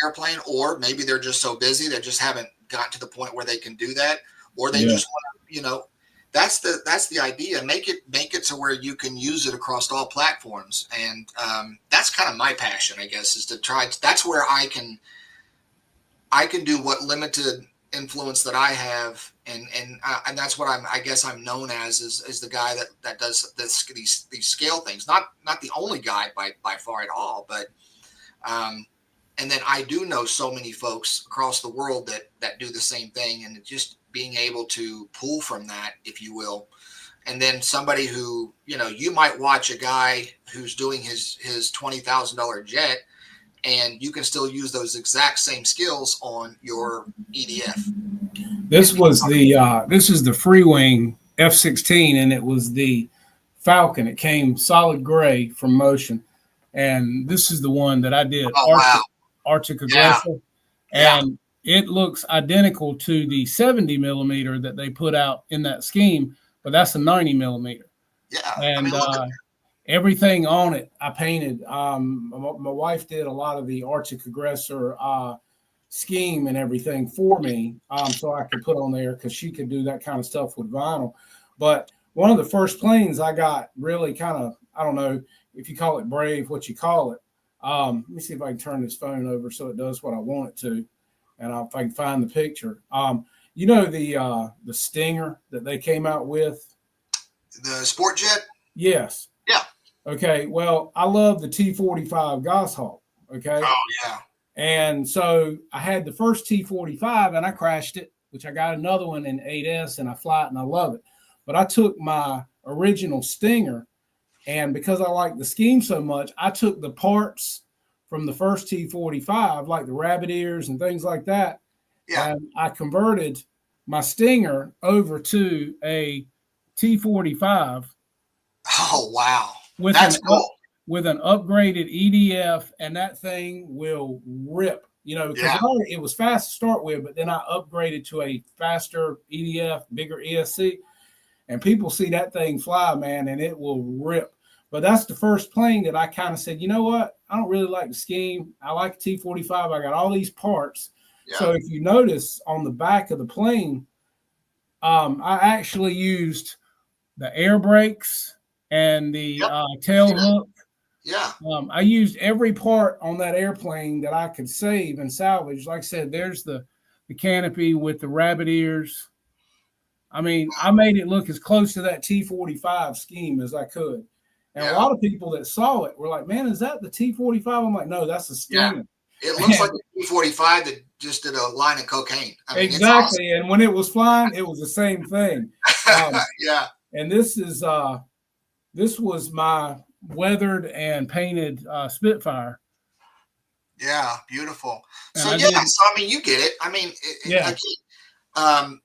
airplane, or maybe they're just so busy they just haven't got to the point where they can do that, or they just want to, that's the idea. Make it to where you can use it across all platforms, and that's kind of my passion, I guess, is to try. That's where I can do what limited influence that I have, and that's what I'm known as is the guy that does these scale things. Not the only guy by far at all, but. And then I do know so many folks across the world that do the same thing, and just being able to pull from that, if you will. And then somebody who, you might watch a guy who's doing his $20,000 jet, and you can still use those exact same skills on your EDF. This is the Freewing F-16, and it was the Falcon. It came solid gray from Motion. And this is the one that I did. Arctic Aggressor, and it looks identical to the 70 millimeter that they put out in that scheme, but that's a 90 millimeter. Yeah, and everything on it I painted. My wife did a lot of the Arctic Aggressor scheme and everything for me, so I could put on there because she could do that kind of stuff with vinyl. But one of the first planes I got really kind of, I don't know if you call it brave, what you call it. Let me see if I can turn this phone over so it does what I want it to, and if I can find the picture. You know the Stinger that they came out with, the sport jet. Yes. Yeah. Okay. Well, I love the T-45 Goshawk. Okay. Oh yeah. And so I had the first T-45 and I crashed it, which I got another one in 8S and I fly it and I love it. But I took my original Stinger, and because I like the scheme so much, I took the parts from the first T-45, like the rabbit ears and things like that. Yeah. And I converted my Stinger over to a T-45. Oh wow. With That's cool. With an upgraded EDF, and that thing will rip, because it was fast to start with, but then I upgraded to a faster EDF, bigger ESC, and people see that thing fly, man, and it will rip. But that's the first plane that I kind of said, you know what? I don't really like the scheme. I like T-45. I got all these parts. Yeah. So if you notice on the back of the plane, I actually used the air brakes and the tail hook. Yeah. I used every part on that airplane that I could save and salvage. Like I said, there's the canopy with the rabbit ears. I mean, I made it look as close to that T-45 scheme as I could. And a lot of people that saw it were like, man, is that the T-45? I'm like, no, that's the Stinger. Yeah. It looks like the T-45 that just did a line of cocaine. I mean, exactly. It's awesome. And when it was flying, it was the same thing. Yeah. And this was my weathered and painted Spitfire. Yeah, beautiful. So I mean, you get it. I mean,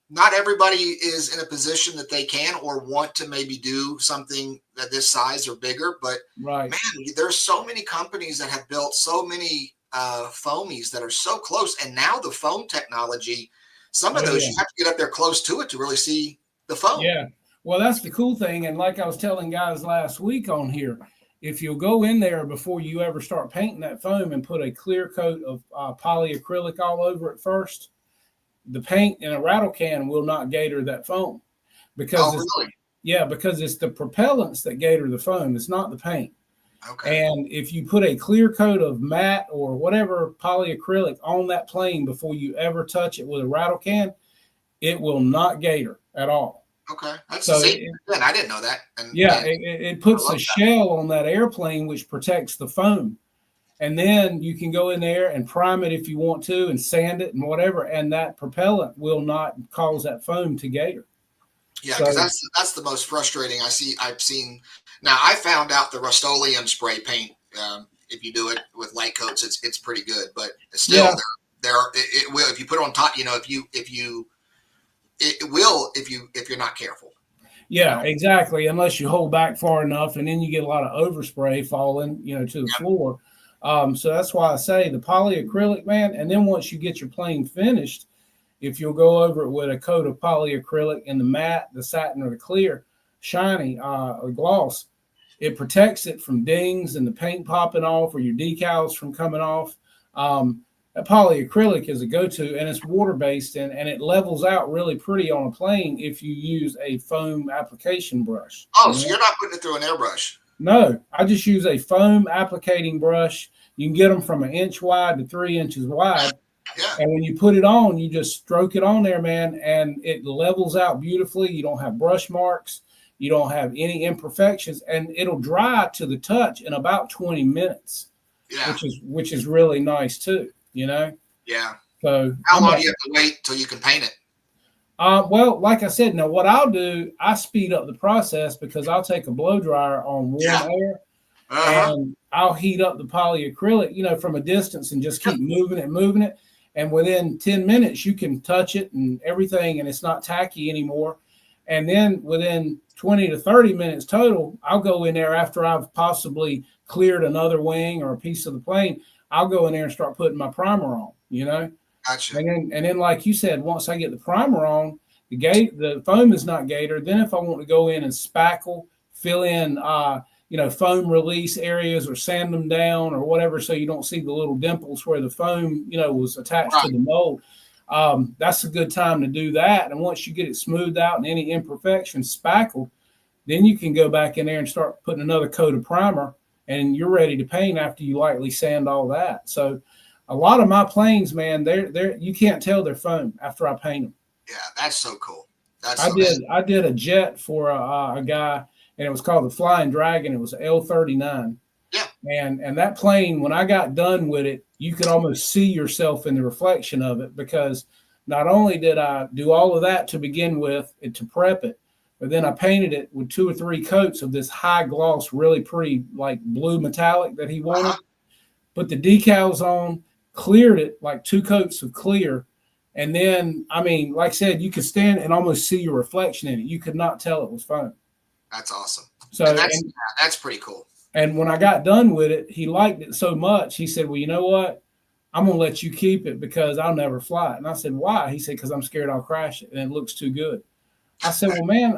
not everybody is in a position that they can or want to maybe do something that this size or bigger, but man, there's so many companies that have built so many foamies that are so close, and now the foam technology, some of those you have to get up there close to it to really see the foam. Yeah. Well, that's the cool thing. And like I was telling guys last week on here, if you'll go in there before you ever start painting that foam and put a clear coat of polyacrylic all over it first, the paint in a rattle can will not gator that foam. Because because it's the propellants that gator the foam. It's not the paint. Okay. And if you put a clear coat of matte or whatever polyacrylic on that plane before you ever touch it with a rattle can, it will not gator at all. Okay, that's I didn't know that. And it puts a shell on that airplane which protects the foam, and then you can go in there and prime it if you want to, and sand it and whatever, and that propellant will not cause that foam to gator. Yeah, because that's the most frustrating I've seen. Now I found out the Rust-Oleum spray paint. If you do it with light coats, it's pretty good, but still, it will if you put it on top. It will if you're not careful. Yeah, exactly. Unless you hold back far enough, and then you get a lot of overspray falling, to the floor. So that's why I say the polyacrylic, man. And then once you get your plane finished, if you'll go over it with a coat of polyacrylic in the matte, the satin, or the clear, shiny or gloss, it protects it from dings and the paint popping off or your decals from coming off. That polyacrylic is a go-to, and it's water-based, and it levels out really pretty on a plane if you use a foam application brush. Oh, so you're not putting it through an airbrush? No, I just use a foam applicating brush. You can get them from 1 inch wide to 3 inches wide. Yeah. And when you put it on, you just stroke it on there, man, and it levels out beautifully. You don't have brush marks. You don't have any imperfections, and it'll dry to the touch in about 20 minutes, which is really nice too. Yeah. So how long do you have to wait till you can paint it? Well, like I said, now what I'll do, I speed up the process because I'll take a blow dryer on warm air and I'll heat up the polyacrylic, from a distance and just keep moving it. And within 10 minutes, you can touch it and everything, and it's not tacky anymore. And then within 20 to 30 minutes total, I'll go in there after I've possibly cleared another wing or a piece of the plane. I'll go in there and start putting my primer on, Gotcha. And then like you said, once I get the primer on, the foam is not gator. Then if I want to go in and spackle, fill in foam release areas or sand them down or whatever, so you don't see the little dimples where the foam, was attached to the mold. That's a good time to do that. And once you get it smoothed out and any imperfections spackled, then you can go back in there and start putting another coat of primer, and you're ready to paint after you lightly sand all that. So a lot of my planes, man, they're you can't tell they're foam after I paint them. Yeah, that's so cool. I did a jet for a guy, and it was called the Flying Dragon. It was L39. Yeah. And that plane, when I got done with it, you could almost see yourself in the reflection of it, because not only did I do all of that to begin with and to prep it, but then I painted it with 2 or 3 coats of this high gloss, really pretty, like blue metallic that he wanted. Put the decals on, cleared it like 2 coats of clear. And then, I mean, like I said, you could stand and almost see your reflection in it. You could not tell it was foam. That's awesome. So that's pretty cool. And when I got done with it, he liked it so much. He said, well, you know what? I'm going to let you keep it because I'll never fly it. And I said, why? He said, because I'm scared I'll crash it and it looks too good. I said, well, man,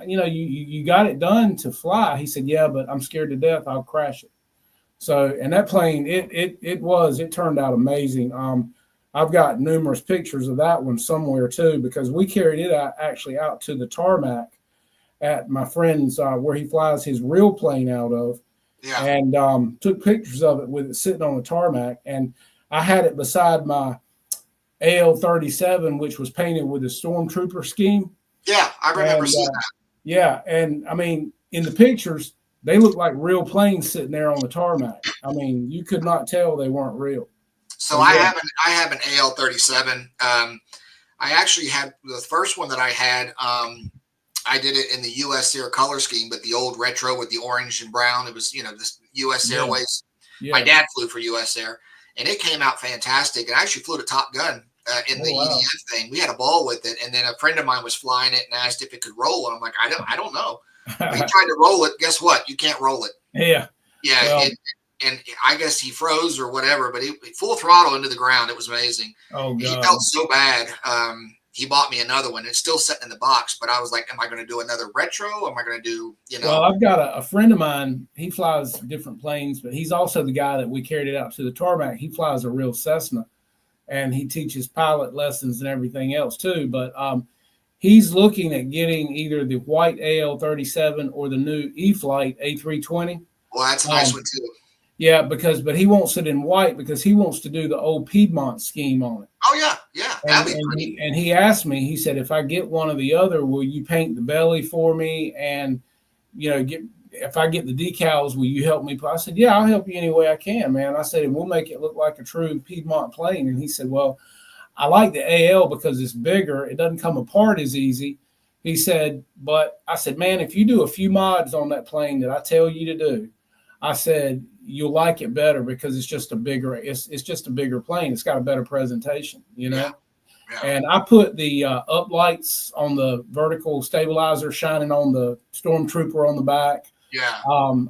you got it done to fly. He said, yeah, but I'm scared to death I'll crash it. So, and that plane, it turned out amazing. I've got numerous pictures of that one somewhere too, because we carried it out to the tarmac at my friend's, where he flies his real plane out of. Yeah. And took pictures of it with it sitting on the tarmac. And I had it beside my AL-37, which was painted with a Stormtrooper scheme. Yeah, I remember seeing that. Yeah, and I mean, in the pictures, they look like real planes sitting there on the tarmac. I mean, you could not tell they weren't real. So I have an AL-37. I actually had the first one that I had. I did it in the U.S. Air color scheme, but the old retro with the orange and brown. It was, this U.S. Airways. Yeah. My dad flew for U.S. Air, and it came out fantastic. And I actually flew to Top Gun in the EDF thing. We had a ball with it, and then a friend of mine was flying it and asked if it could roll. And I'm like, I don't know. He tried to roll it. Guess what? You can't roll it. Yeah. Yeah. Well, and I guess he froze or whatever, but he full throttle into the ground. It was amazing. Oh, God. He felt so bad. He bought me another one. It's still sitting in the box, but I was like, am I going to do another retro? Am I going to do, Well, I've got a friend of mine. He flies different planes, but he's also the guy that we carried it out to the tarmac. He flies a real Cessna, and he teaches pilot lessons and everything else too. But he's looking at getting either the white AL-37 or the new E-Flight A320. Well, that's a nice one too. Yeah, but he wants it in white because he wants to do the old Piedmont scheme on it. Oh yeah, that'd be pretty. And he asked me. He said, if I get one or the other, will you paint the belly for me? And if I get the decals, will you help me? I said, yeah, I'll help you any way I can, man. I said, and we'll make it look like a true Piedmont plane. And he said, well, I like the AL because it's bigger. It doesn't come apart as easy. He said, but I said, man, if you do a few mods on that plane that I tell you to do, I said, you'll like it better because it's just a bigger plane. It's got a better presentation, Yeah. And I put the uplights on the vertical stabilizer shining on the Stormtrooper on the back. Yeah.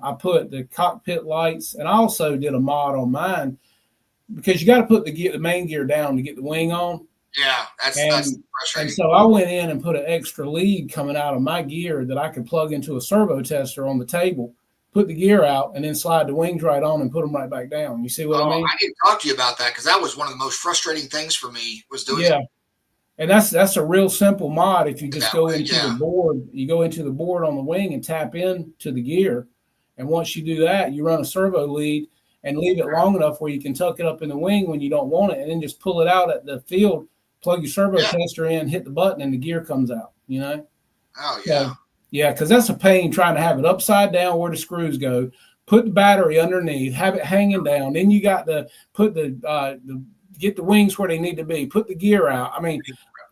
I put the cockpit lights, and I also did a mod on mine because you got to put the main gear down to get the wing on. Yeah, that's frustrating. And so I went in and put an extra lead coming out of my gear that I could plug into a servo tester on the table, put the gear out, and then slide the wings right on and put them right back down. You see what I mean? I need to talk to you about that because that was one of the most frustrating things for me was doing it. And that's a real simple mod. If you just go into the board, you go into the board on the wing and tap into the gear. And once you do that, you run a servo lead and leave it long enough where you can tuck it up in the wing when you don't want it, and then just pull it out at the field, plug your servo tester in, hit the button, and the gear comes out, Oh, yeah. So, yeah, because that's a pain trying to have it upside down where the screws go, put the battery underneath, have it hanging down. Then you got to put get the wings where they need to be, put the gear out. I mean,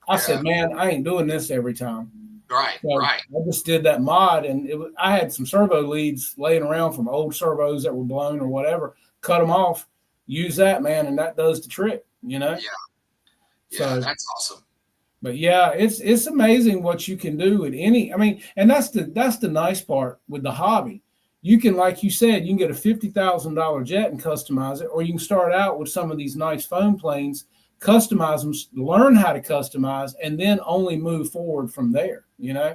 I said, man, I ain't doing this every time. Right. I just did that mod, and I had some servo leads laying around from old servos that were blown or whatever. Cut them off, use that, man, and that does the trick, Yeah. So that's awesome. But yeah, it's amazing what you can do with any. I mean, and that's the nice part with the hobby. You can, like you said, you can get a $50,000 jet and customize it, or you can start out with some of these nice foam planes, customize them, learn how to customize, and then only move forward from there. Yeah.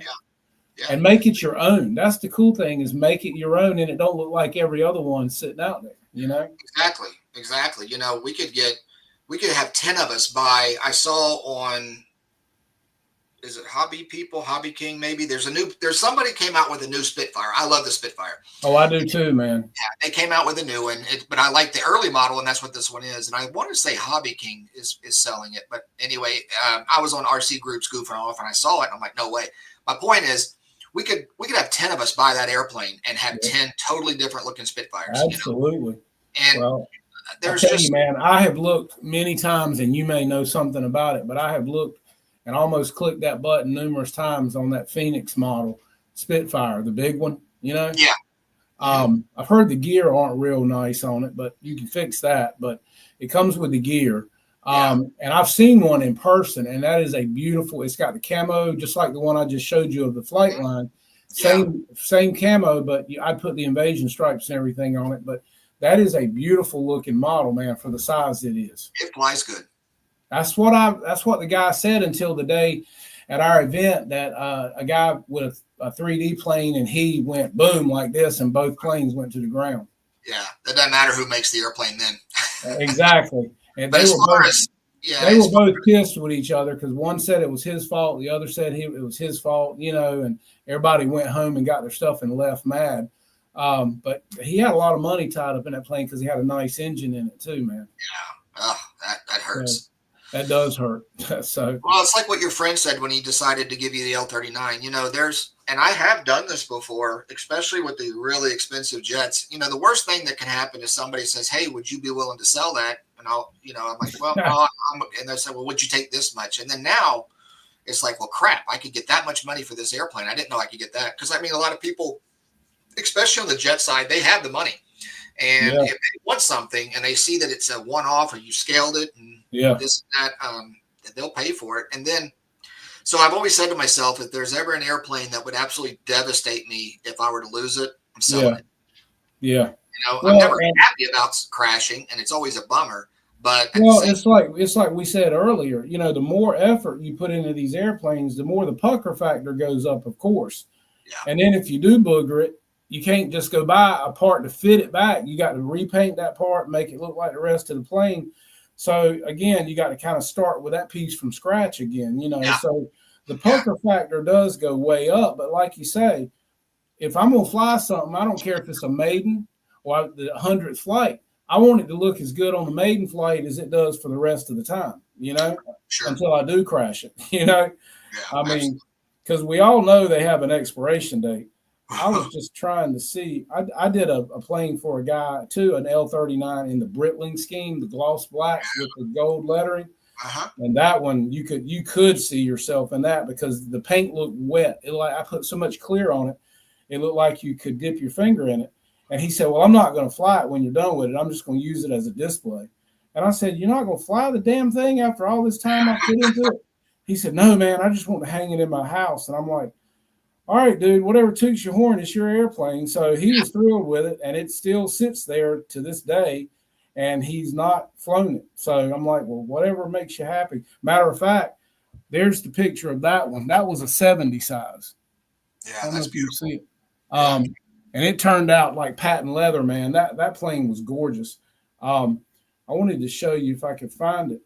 Yeah. and make it your own. That's the cool thing, is make it your own, and it don't look like every other one sitting out there, you know? Exactly. You know, we could have 10 of us buy. I saw on, is it Hobby King? Maybe there's somebody came out with a new Spitfire. I love the Spitfire. Oh, I do too, man. Yeah, they came out with a new one, but I like the early model, and that's what this one is. And I want to say Hobby King is selling it, but anyway, I was on RC groups goofing off, and I saw it, and I'm like, no way. My point is, we could have 10 of us buy that airplane and have 10 totally different looking Spitfires. Absolutely. You know? And well, there's I tell you, man, I have looked many times, and you may know something about it, but I have looked and almost clicked that button numerous times on that Phoenix model Spitfire, the big one, you know? Yeah. I've heard the gear aren't real nice on it, but you can fix that. But it comes with the gear. And I've seen one in person, and that is a beautiful, it's got the camo, just like the one I just showed you of the Flightline. Same camo, but I put the invasion stripes and everything on it. But that is a beautiful looking model, man, for the size it is. It flies good. That's what the guy said until the day at our event that a guy with a 3D plane, and he went boom like this, and both planes went to the ground. Yeah, that doesn't matter who makes the airplane then. Exactly. And but they were both pissed with each other, because one said it was his fault, the other said it was his fault, you know, and everybody went home and got their stuff and left mad. But he had a lot of money tied up in that plane because he had a nice engine in it too, man. Yeah. Oh, that hurts. So, that does hurt. So, well, it's like what your friend said when he decided to give you the L-39. You know, and I have done this before, especially with the really expensive jets. You know, the worst thing that can happen is somebody says, "Hey, would you be willing to sell that?" And I'm like, "Well, no." And they say, "Well, would you take this much?" And then now it's like, "Well, crap, I could get that much money for this airplane. I didn't know I could get that." Because I mean, a lot of people, especially on the jet side, they have the money. And if they want something and they see that it's a one-off, or you scaled it and this and that, they'll pay for it. And then, so I've always said to myself, if there's ever an airplane that would absolutely devastate me if I were to lose it, I'm selling it. Yeah. You know, I'm never happy about crashing, and it's always a bummer. But it's like we said earlier, you know, the more effort you put into these airplanes, the more the pucker factor goes up, of course. Yeah. And then if you do booger it, you can't just go buy a part to fit it back. You got to repaint that part, make it look like the rest of the plane. So again, you got to kind of start with that piece from scratch again, you know. So the pucker factor does go way up. But like you say, if I'm going to fly something, I don't care if it's a maiden or the 100th flight. I want it to look as good on the maiden flight as it does for the rest of the time, you know, until I do crash it, you know. I mean, because we all know they have an expiration date. I was just trying to see. I did a plane for a guy too, an L-39 in the Britling scheme, the gloss blacks with the gold lettering. And that one, you could see yourself in that because the paint looked wet. I put so much clear on it, it looked like you could dip your finger in it. And he said, "Well, I'm not going to fly it when you're done with it. I'm just going to use it as a display." And I said, "You're not going to fly the damn thing after all this time I put into it?" He said, "No, man, I just want to hang it in my house." And I'm like, "All right, dude, whatever toots your horn, it's your airplane." So he was thrilled with it, and it still sits there to this day, and he's not flown it. So I'm like, well, whatever makes you happy. Matter of fact, there's the picture of that one. That was a 70 size. Yeah, I don't know if you see it. And it turned out like patent leather, man. That plane was gorgeous. I wanted to show you if I could find it.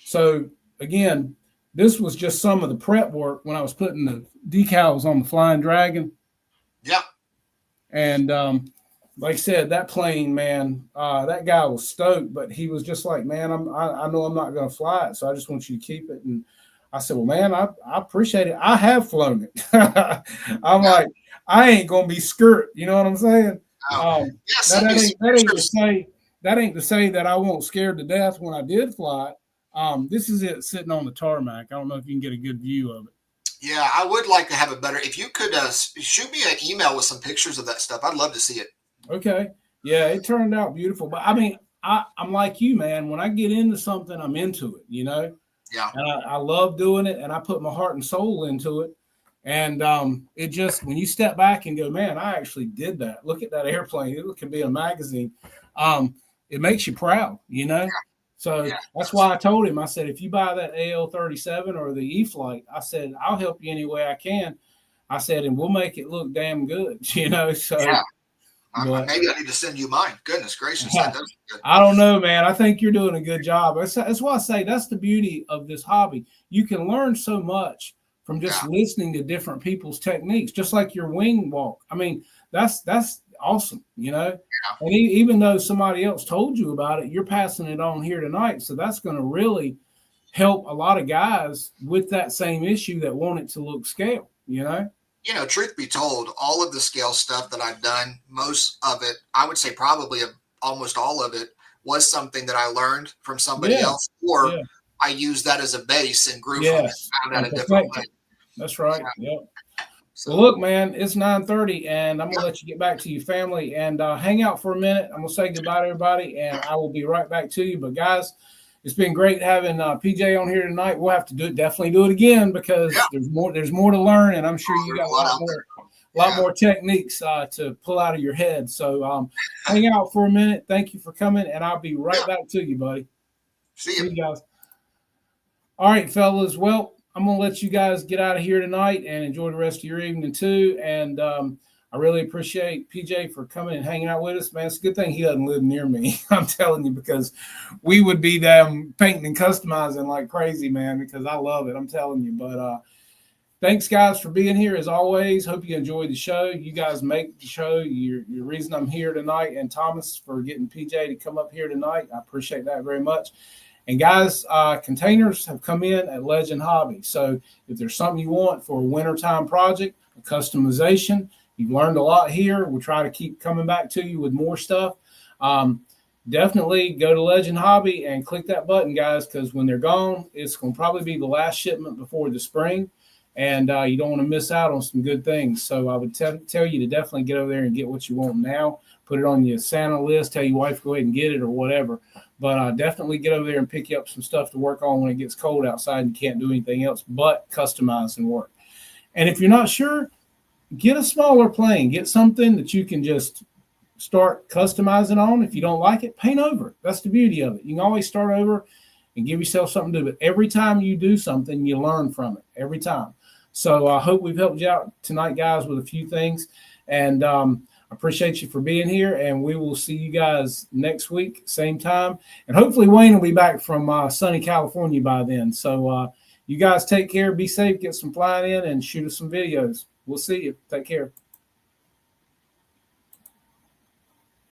So again, this was just some of the prep work when I was putting the decals on the Flying Dragon. Yeah. And like I said, that plane, man, that guy was stoked, but he was just like, "Man, I know I'm not going to fly it, so I just want you to keep it." And I said, "Well, man, I appreciate it. I have flown it." I'm like, I ain't going to be skirt. You know what I'm saying? That ain't to say that I won't scared to death when I did fly it. This is it sitting on the tarmac. I don't know if you can get a good view of it. Yeah, I would like to have a better. If you could shoot me an email with some pictures of that stuff, I'd love to see it. Okay. Yeah, it turned out beautiful. But I mean, I'm like you, man. When I get into something, I'm into it, you know? Yeah. And I love doing it, and I put my heart and soul into it. And it just, when you step back and go, "Man, I actually did that. Look at that airplane. It could be a magazine." It makes you proud, you know? So that's why I told him, I said, "If you buy that AL-37 or the E-Flight, I said, I'll help you any way I can." I said, and we'll make it look damn good, So Yeah. but, Maybe I need to send you mine. Goodness gracious. That does good. I don't know, man. I think you're doing a good job. That's why I say that's the beauty of this hobby. You can learn so much from just listening to different people's techniques, just like your wing walk. I mean, that's awesome, And even though somebody else told you about it, you're passing it on here tonight. So that's going to really help a lot of guys with that same issue that want it to look scale, Truth be told, all of the scale stuff that I've done, most of it, I would say probably almost all of it, was something that I learned from somebody else, or I used that as a base and grew from it, found out a different way. That's right. Yep. So, well, look, man, it's 9:30, and I'm going to let you get back to your family and hang out for a minute. I'm going to say goodbye to everybody, and I will be right back to you. But, guys, it's been great having PJ on here tonight. We'll have to definitely do it again because there's more to learn, and I'm sure you got a lot more techniques to pull out of your head. So hang out for a minute. Thank you for coming, and I'll be right back to you, buddy. See you guys. All right, fellas. Well, I'm going to let you guys get out of here tonight and enjoy the rest of your evening too. And I really appreciate PJ for coming and hanging out with us, man. It's a good thing he doesn't live near me. I'm telling you, because we would be painting and customizing like crazy, man, because I love it. I'm telling you. But thanks, guys, for being here as always. Hope you enjoyed the show. You guys make the show. You're the reason I'm here tonight. And Thomas for getting PJ to come up here tonight. I appreciate that very much. And guys, containers have come in at Legend Hobby. So if there's something you want for a wintertime project, a customization, you've learned a lot here. We'll try to keep coming back to you with more stuff. Definitely go to Legend Hobby and click that button, guys, because when they're gone, it's going to probably be the last shipment before the spring. And you don't want to miss out on some good things. So I would tell you to definitely get over there and get what you want now. Put it on your Santa list. Tell your wife to go ahead and get it or whatever. But definitely get over there and pick you up some stuff to work on when it gets cold outside and you can't do anything else but customize and work. And if you're not sure, get a smaller plane. Get something that you can just start customizing on. If you don't like it, paint over it. That's the beauty of it. You can always start over and give yourself something to do. But every time you do something, you learn from it. Every time. So I hope we've helped you out tonight, guys, with a few things. And I appreciate you for being here. And we will see you guys next week, same time. And hopefully Wayne will be back from sunny California by then. So you guys take care. Be safe. Get some flying in and shoot us some videos. We'll see you. Take care.